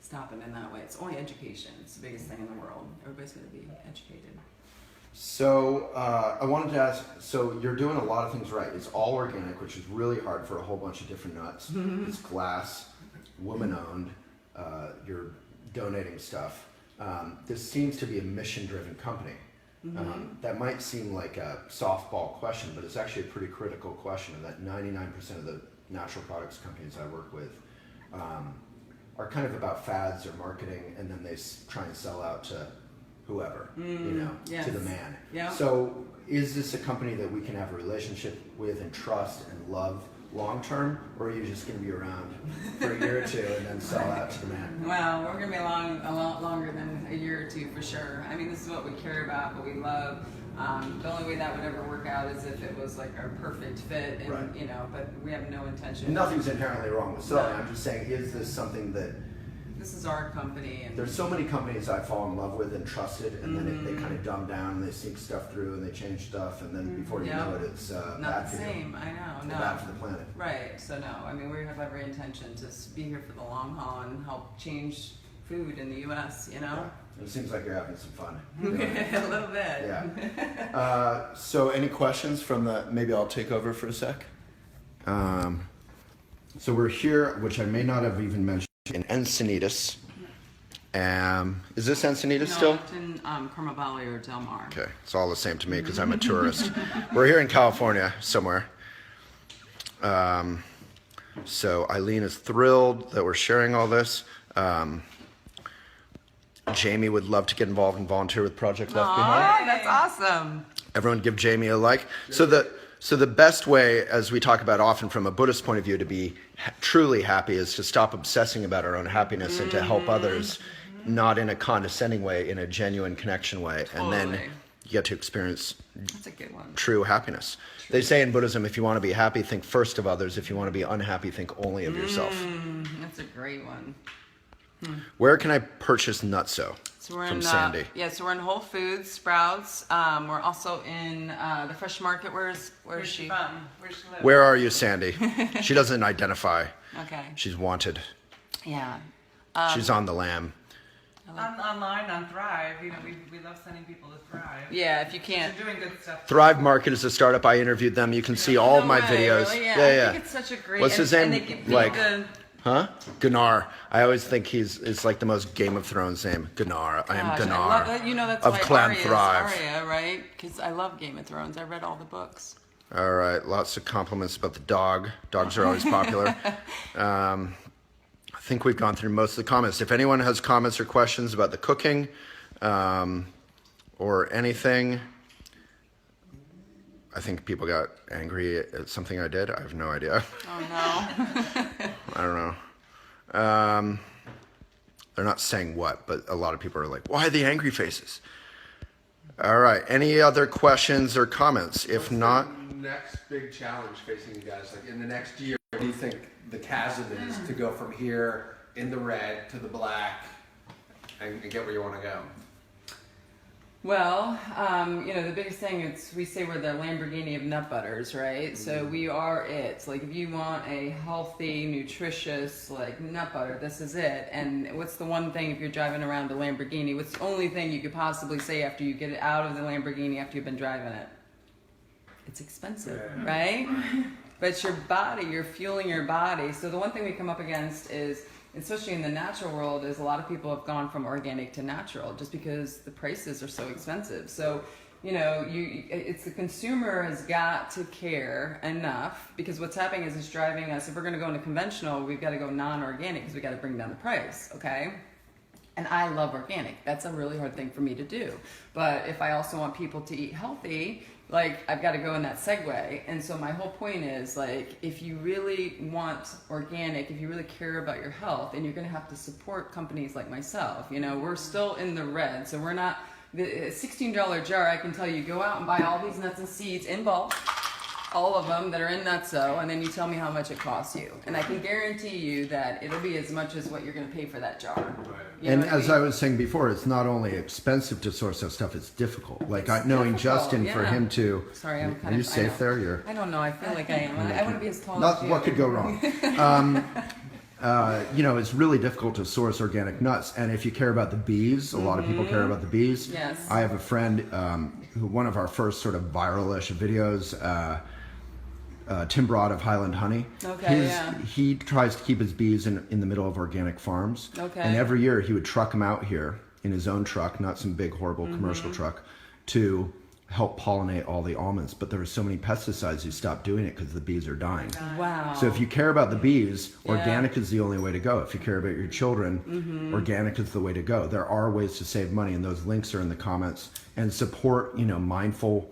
stop it in that way. It's only education. It's the biggest thing in the world. Everybody's going to be educated. So I wanted to ask, so you're doing a lot of things right. It's all organic, which is really hard for a whole bunch of different nuts. It's glass, woman-owned. You're donating stuff. This seems to be a mission-driven company. That might seem like a softball question, but it's actually a pretty critical question, and that 99% of the natural products companies I work with are kind of about fads or marketing, and then they try and sell out to whoever, to the man. Yeah. So is this a company that we can have a relationship with and trust and love long term, or are you just going to be around for a year or two and then sell out to the man? Well, we're going to be a lot longer than a year or two for sure. I mean, this is what we care about, what we love. The only way that would ever work out is if it was like our perfect fit, and, right. But we have no intention. Nothing's inherently wrong with selling. I'm just saying, is this something that... This is our company. And there's so many companies I fall in love with and trusted, and then they kind of dumb down and they sneak stuff through and they change stuff, and then before you know it, it's not bad the for same. you. I know. No. Bad for the planet. Right. So no. I mean, we have every intention to be here for the long haul and help change food in the U.S. Yeah. It seems like you're having some fun. A little bit. Yeah. So any questions from the? Maybe I'll take over for a sec. So we're here, which I may not have even mentioned, in Encinitas. Is this Encinitas still? No, it's in Carmel Valley or Del Mar. Okay, it's all the same to me because I'm a tourist. We're here in California somewhere. So Eileen is thrilled that we're sharing all this. Jamie would love to get involved and volunteer with Project Left Behind. That's awesome. Everyone give Jamie a like. So the best way, as we talk about often from a Buddhist point of view, to be truly happy is to stop obsessing about our own happiness and to help others, not in a condescending way, in a genuine connection way. Totally. And then you get to experience That's a good one. True happiness. They say in Buddhism, if you want to be happy, think first of others. If you want to be unhappy, think only of yourself. That's a great one. Where can I purchase NuttZo? So we're from Sandy? So we're in Whole Foods, Sprouts. We're also in the Fresh Market. Where's she from? Where's she live? Where are you, Sandy? She doesn't identify. Okay. She's wanted. Yeah. She's on the lam. Online on Thrive, we love sending people to Thrive. Yeah, if you can't. They're doing good stuff. Thrive Market is a startup. I interviewed them. You can see all of my videos. Really? Yeah. I think it's such a great. What's his name? Huh? Gunnar. I always think it's like the most Game of Thrones name. Gunnar. I am Gunnar. I love that. That's of why Clan Arya Thrive. Is Arya, right? Because I love Game of Thrones. I read all the books. All right. Lots of compliments about the dog. Dogs are always popular. I think we've gone through most of the comments. If anyone has comments or questions about the cooking or anything, I think people got angry at something I did. I have no idea. Oh, no. I don't know. They're not saying what, but a lot of people are like, why the angry faces? All right. Any other questions or comments? If not... the next big challenge facing you guys? Like in the next year, what do you think the chasm is to go from here in the red to the black and get where you want to go? Well, the biggest thing is we say we're the Lamborghini of nut butters, right? So we are it. Like if you want a healthy, nutritious, nut butter, this is it. And what's the one thing if you're driving around a Lamborghini, what's the only thing you could possibly say after you get it out of the Lamborghini after you've been driving it? It's expensive, right? But it's your body, you're fueling your body. So the one thing we come up against is, especially in the natural world, is a lot of people have gone from organic to natural just because the prices are so expensive. So it's the consumer has got to care enough, because what's happening is it's driving us. If we're going to go into conventional, we've got to go non-organic because we got to bring down the price. Okay. And I love organic. That's a really hard thing for me to do. But if I also want people to eat healthy, like I've got to go in that segue. And so my whole point is, like, if you really want organic, if you really care about your health, then you're going to have to support companies like myself. We're still in the red. So we're not, the $16 jar, I can tell you, go out and buy all these nuts and seeds in bulk, all of them that are in NuttZo, and then you tell me how much it costs you. And I can guarantee you that it'll be as much as what you're going to pay for that jar. You And know what as I I mean? was saying before, it's not only expensive to source that stuff, it's difficult. Like knowing difficult, Justin, for yeah. him to... Sorry, I'm kind Are you of... safe there? You're... I don't know. I feel like I am. I want to be as tall Not as you. what could go wrong. It's really difficult to source organic nuts, and if you care about the bees, a lot of people care about the bees. Yes. I have a friend who, one of our first sort of viral-ish videos, Tim Broad of Highland Honey. Okay, yeah. He tries to keep his bees in the middle of organic farms. Okay. And every year he would truck them out here in his own truck, not some big horrible commercial truck, to help pollinate all the almonds. But there were so many pesticides he stopped doing it because the bees are dying. Wow. So if you care about the bees, Yeah. organic is the only way to go. If you care about your children, organic is the way to go. There are ways to save money, and those links are in the comments. And support, mindful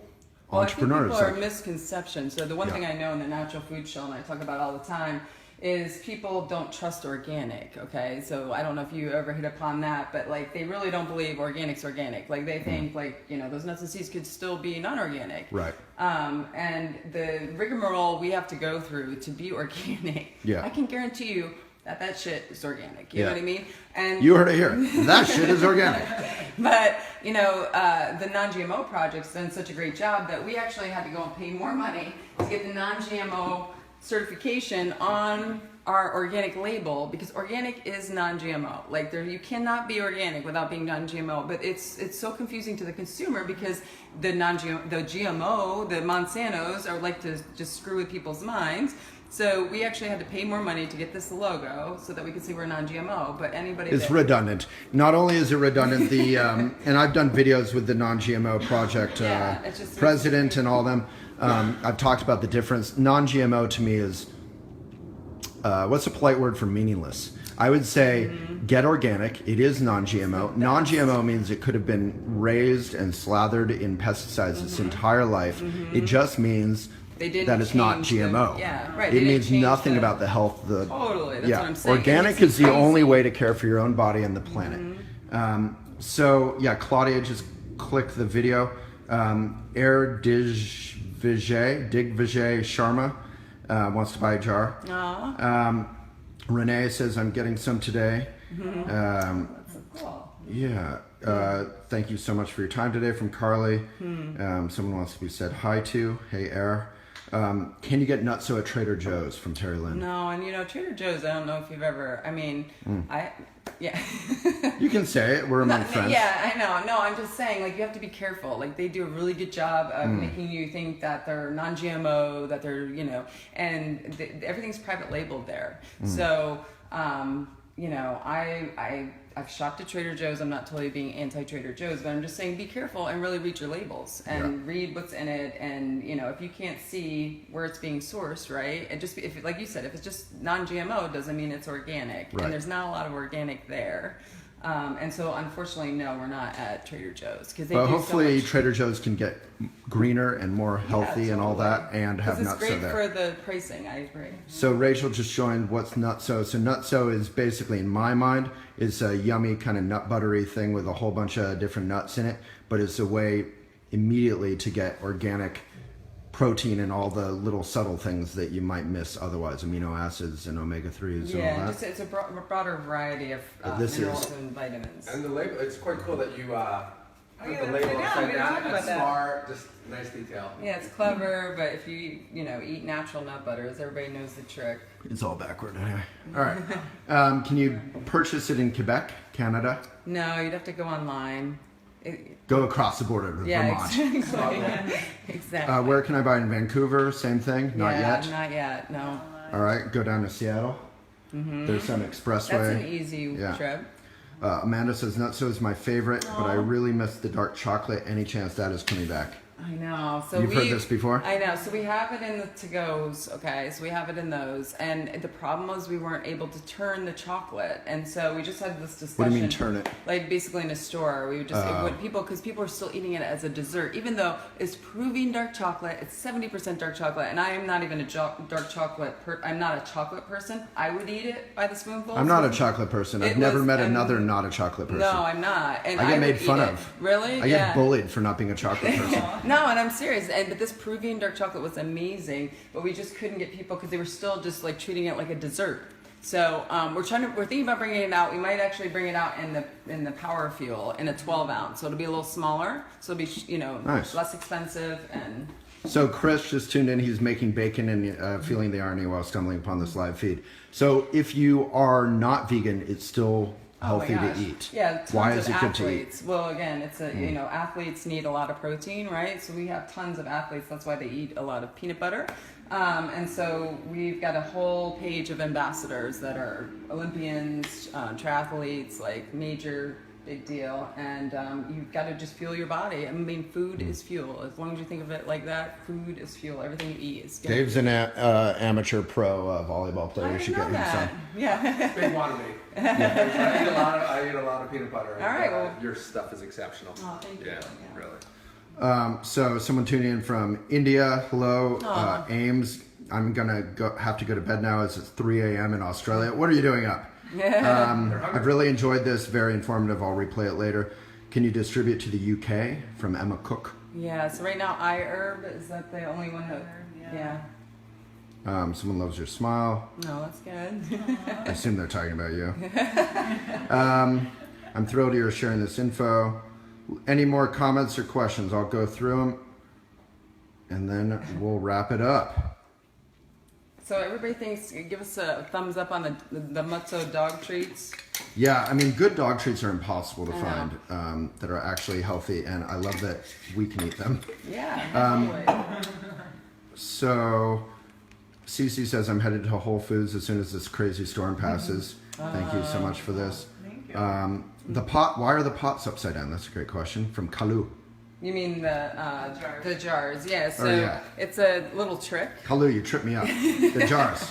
entrepreneurs. Well, I think people are misconceptions. So the one Yeah. thing I know in the Natural Food Show, and I talk about all the time, is people don't trust organic. Okay, so I don't know if you ever hit upon that, but like they really don't believe organic's organic. Like they think those nuts and seeds could still be non-organic. Right. And the rigmarole we have to go through to be organic. Yeah. I can guarantee you that shit is organic. You know what I mean? And You heard it here. That shit is organic. but the non-GMO project's done such a great job that we actually had to go and pay more money to get the non-GMO certification on our organic label, because organic is non-GMO. Like you cannot be organic without being non-GMO. But it's so confusing to the consumer because the GMO, the Monsantos are like to just screw with people's minds. So we actually had to pay more money to get this logo so that we could say we're non-GMO. But anybody It's that, redundant. Not only is it redundant, and I've done videos with the non-GMO project Yeah, it's just- president and all them. I've talked about the difference. Non-GMO to me is, what's a polite word for meaningless? I would say get organic. It is non-GMO. Non-GMO means it could have been raised and slathered in pesticides its entire life. It just means They didn't that it's not change the- GMO. yeah, right, It they didn't means change nothing the- about the health. Totally, that's what I'm saying. Organic And it's is the only crazy. way to care for your own body and the planet. Claudia just clicked the video. Air Digvijay Sharma wants to buy a jar. Renee says, I'm getting some today. That's so cool. Yeah. Thank you so much for your time today, from Carly. Someone wants to be said hi to. Hey, Air. Can you get NuttZo at Trader Joe's, from Terry Lynn? No, and Trader Joe's, I don't know if you've ever, yeah. You can say it. We're among friends. Yeah, I know. No, I'm just saying, like, you have to be careful. Like, they do a really good job of making you think that they're non-GMO, that they're, and everything's private labeled there. So, I've shopped at Trader Joe's. I'm not totally being anti-Trader Joe's, but I'm just saying be careful and really read your labels and read what's in it. And, if you can't see where it's being sourced, right? And just, like you said, if it's just non-GMO, it doesn't mean it's organic. Right. And there's not a lot of organic there. And so, unfortunately, no, we're not at Trader Joe's. But hopefully Trader Joe's can get greener and more healthy and all that, and have it's NuttZo great there. for the pricing, I agree. So Rachel just joined. What's NuttZo? So NuttZo is basically, in my mind, is a yummy kind of nut buttery thing with a whole bunch of different nuts in it, but it's a way immediately to get organic protein and all the little subtle things that you might miss otherwise, amino acids and omega-3s and all that. It's a broader variety of This minerals is- and vitamins. And the label, it's quite cool that you put yeah, the that's label it. Yeah, we upside didn't down. talk about It's that. smart, just nice detail. Yeah, it's clever, but if you eat natural nut butters, everybody knows the trick. It's all backward. Anyway. All right. Can you purchase it in Quebec, Canada? No, you'd have to go online. Go across the border to Vermont. Exactly. Exactly. Where can I buy it? In Vancouver? Same thing? Not yet? Not yet, no. All right. Go down to Seattle. There's some expressway. That's an easy Yeah. trip. Amanda says NuttZo is my favorite, but I really miss the dark chocolate. Any chance that is coming back? I know. So You've heard this before? I know. So we have it in the to-goes, okay? So we have it in those. And the problem was we weren't able to turn the chocolate. And so we just had this discussion. What do you mean turn it? Like basically in a store. We would just, because people are still eating it as a dessert. Even though it's proving dark chocolate, it's 70% dark chocolate. And I am not even a dark chocolate, I'm not a chocolate person. I would eat it by the spoonful. I'm not a chocolate person. I've never met another not a chocolate person. No, I'm not. And I get made fun of. Really? I get bullied for not being a chocolate person. No, and I'm serious. But this Peruvian dark chocolate was amazing, but we just couldn't get people because they were still just like treating it like a dessert. So we're thinking about bringing it out. We might actually bring it out in the Power Fuel in a 12 ounce. So it'll be a little smaller. So it'll be nice. Less expensive and. So Chris just tuned in. He's making bacon and feeling the irony while stumbling upon this live feed. So if you are not vegan, it's still healthy to eat. Yeah, tons why of is it athletes. good to eat? Well, again, it's athletes need a lot of protein, right? So we have tons of athletes. That's why they eat a lot of peanut butter. And so we've got a whole page of ambassadors that are Olympians, triathletes, like major, big deal. And you've got to just fuel your body. I mean, food is fuel. As long as you think of it like that, food is fuel. Everything you eat is good. Dave's an amateur pro volleyball player. You should get him some. Yeah. Big wannabe. I eat a lot of peanut butter. And, all right. Well, your stuff is exceptional. Oh, thank you. Yeah, really. So someone tuning in from India. Hello, Ames. I'm gonna have to go to bed now as it's 3 a.m. in Australia. What are you doing up? I've really enjoyed this. Very informative. I'll replay it later. Can you distribute to the UK from Emma Cook? Yeah. So right now, iHerb, is that the only one that? Yeah. Someone loves your smile. No, that's good. I assume they're talking about you. I'm thrilled you're sharing this info. Any more comments or questions? I'll go through them and then we'll wrap it up. So everybody thinks, give us a thumbs up on the NuttZo dog treats. Yeah, I mean, good dog treats are impossible to find that are actually healthy, and I love that we can eat them. Yeah, So, Cece says, I'm headed to Whole Foods as soon as this crazy storm passes. Thank you so much for this. Thank you. The pot, why are the pots upside down? That's a great question. From Kalu. You mean the jars? Yeah. So yeah. It's a little trick. Kalu, you tripped me up. The jars.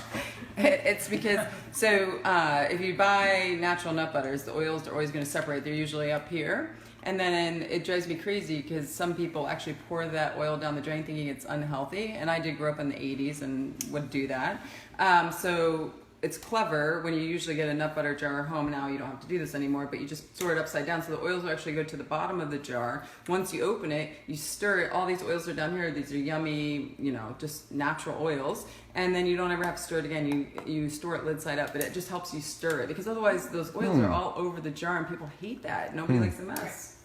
It's because if you buy natural nut butters, the oils are always going to separate. They're usually up here. And then it drives me crazy because some people actually pour that oil down the drain thinking it's unhealthy. And I did grow up in the 80s and would do that. So it's clever when you usually get a nut butter jar at home. Now you don't have to do this anymore, but you just store it upside down. So the oils will actually go to the bottom of the jar. Once you open it, you stir it. All these oils are down here. These are yummy, just natural oils. And then you don't ever have to stir it again. You store it lid side up, but it just helps you stir it because otherwise those oils are all over the jar and people hate that. Nobody likes the mess.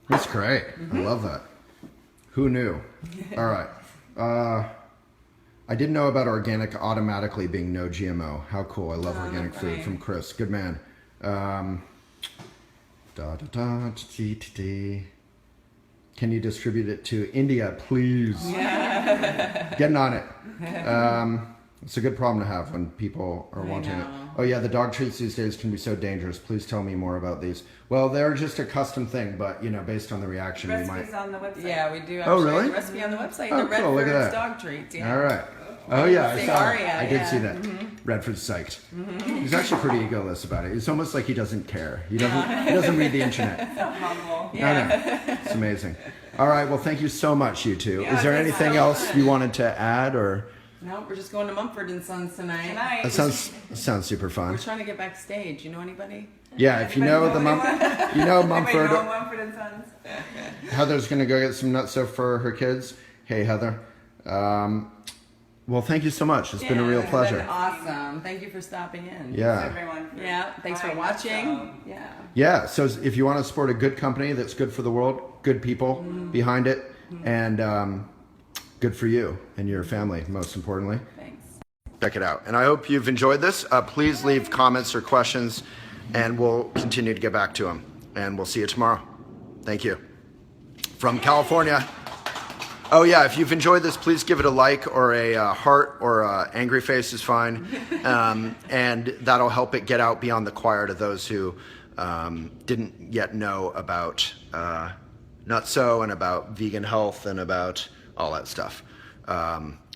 That's great. I love that. Who knew? All right. I didn't know about organic automatically being no GMO. How cool. I love organic food from Chris. Good man. Can you distribute it to India, please? Yeah. Getting on it. It's a good problem to have when people are wanting it. Oh yeah, the dog treats these days can be so dangerous. Please tell me more about these. Well, they're just a custom thing, but based on the reaction, we might. Recipes on the website. Yeah, we do. Oh, really? A recipe on the website. Oh, the cool. Look at Redford's that. dog treats. Yeah. All right. Oh yeah, I saw Aria, it. I did see that. Mm-hmm. Redford's psyched. He's actually pretty egoless about it. It's almost like he doesn't care. He doesn't read the internet. Humble. Yeah. I know. It's amazing. All right. Well, thank you so much, you two. Yeah, Is there thanks anything so else much. you wanted to add, or? No, we're just going to Mumford and Sons tonight. That sounds super fun. We're trying to get backstage. You know anybody? Yeah, if you know Mumford, Mumford and Sons. Heather's gonna go get some NuttZo for her kids. Hey, Heather. Well, thank you so much. It's been a real pleasure. Been awesome. Thank you for stopping in. Yeah. Everyone. Yeah. Thanks for watching. Yeah. Yeah. So if you want to support a good company that's good for the world, good people behind it, and good for you and your family, most importantly. Thanks. Check it out. And I hope you've enjoyed this. Please leave comments or questions, and we'll continue to get back to them. And we'll see you tomorrow. Thank you. From California. Oh yeah, if you've enjoyed this, please give it a like or a heart or a angry face is fine. And that'll help it get out beyond the choir to those who didn't yet know about NuttZo and about vegan health and about all that stuff.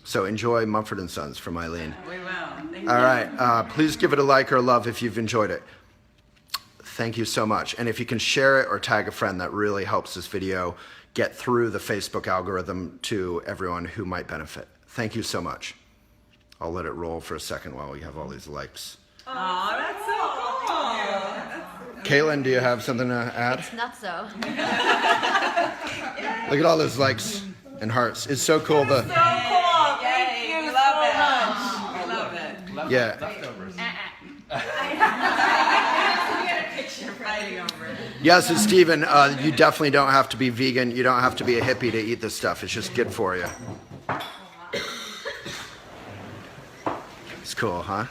So enjoy Mumford & Sons from Eileen. We will. Thank All you. right, please give it a like or a love if you've enjoyed it. Thank you so much. And if you can share it or tag a friend, that really helps this video get through the Facebook algorithm to everyone who might benefit. Thank you so much. I'll let it roll for a second while we have all these likes. Aw, that's so cool. Caitlin, do you have something to add? NuttZo. Look at all those likes and hearts. It's so cool. So cool. Thank you so much. I love it. Yeah. Leftovers. Fighting over it. Yes, and Stephen, you definitely don't have to be vegan. You don't have to be a hippie to eat this stuff. It's just good for you. It's cool, huh?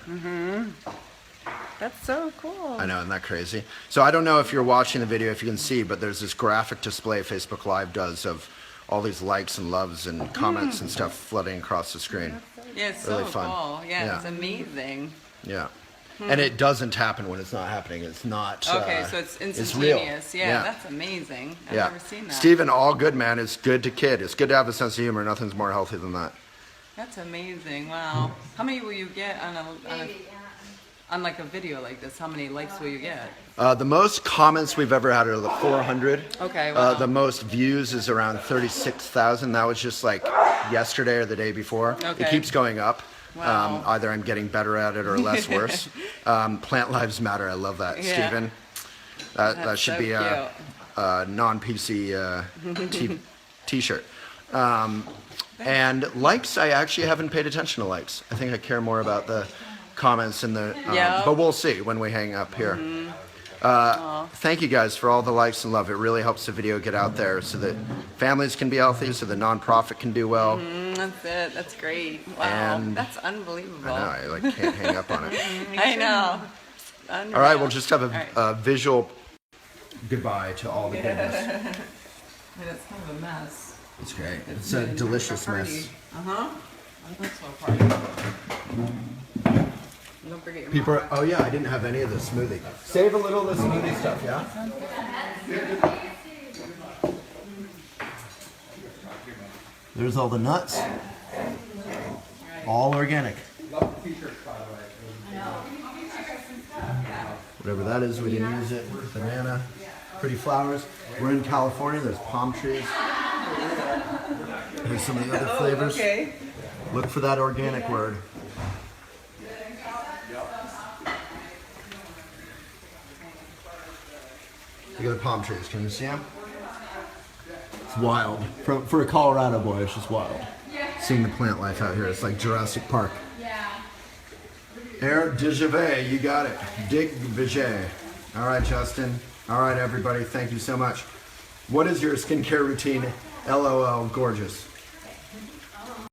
That's so cool. I know, isn't that crazy? So I don't know if you're watching the video, if you can see, but there's this graphic display Facebook Live does of all these likes and loves and comments and stuff flooding across the screen. Yeah, it's Really so fun. cool. Yeah, Yeah. it's amazing. Yeah. And it doesn't happen when it's not happening. It's not. Okay, so it's real. instantaneous. Yeah, that's amazing. I've Yeah. never seen that. Stephen, all good, man. It's good to kid. It's good to have a sense of humor. Nothing's more healthy than that. That's amazing. Wow. How many will you get on like a video like this? How many likes will you get? The most comments we've ever had are the 400. Okay, wow. The most views is around 36,000. That was just like yesterday or the day before. Okay. It keeps going up. Wow. Either I'm getting better at it or less worse. Plant Lives Matter. I love that, Yeah. Stephen. That That's should so be a non-PC t-shirt. And likes, I actually haven't paid attention to likes. I think I care more about the comments and the. Yeah. But we'll see when we hang up here. Thank you guys for all the likes and love. It really helps the video get out there so that families can be healthy, so the nonprofit can do well. That's it. That's great. Wow. And- That's unbelievable. I know, I can't hang up on it. I know. All right, we'll just have right. a visual goodbye to all the goodness. It's kind of a mess. It's great. It's a delicious mess. That's so party. Don't forget your People are, oh yeah, I didn't have any of the smoothie. Save a little of the smoothie stuff, yeah? There's all the nuts. All organic. Love the t-shirts, by the way. Whatever that is, we didn't use it. Banana, pretty flowers. We're in California, there's palm trees. Here's some of the other flavors. Okay. Look for that organic word. Look at the palm trees. Can you see them? It's wild. For a Colorado boy, it's just wild. Seeing the plant life out here, it's like Jurassic Park. Yeah. Air de Javet, you got it. Dig Viget. All right, Justin. All right, everybody. Thank you so much. What is your skincare routine? LOL, gorgeous.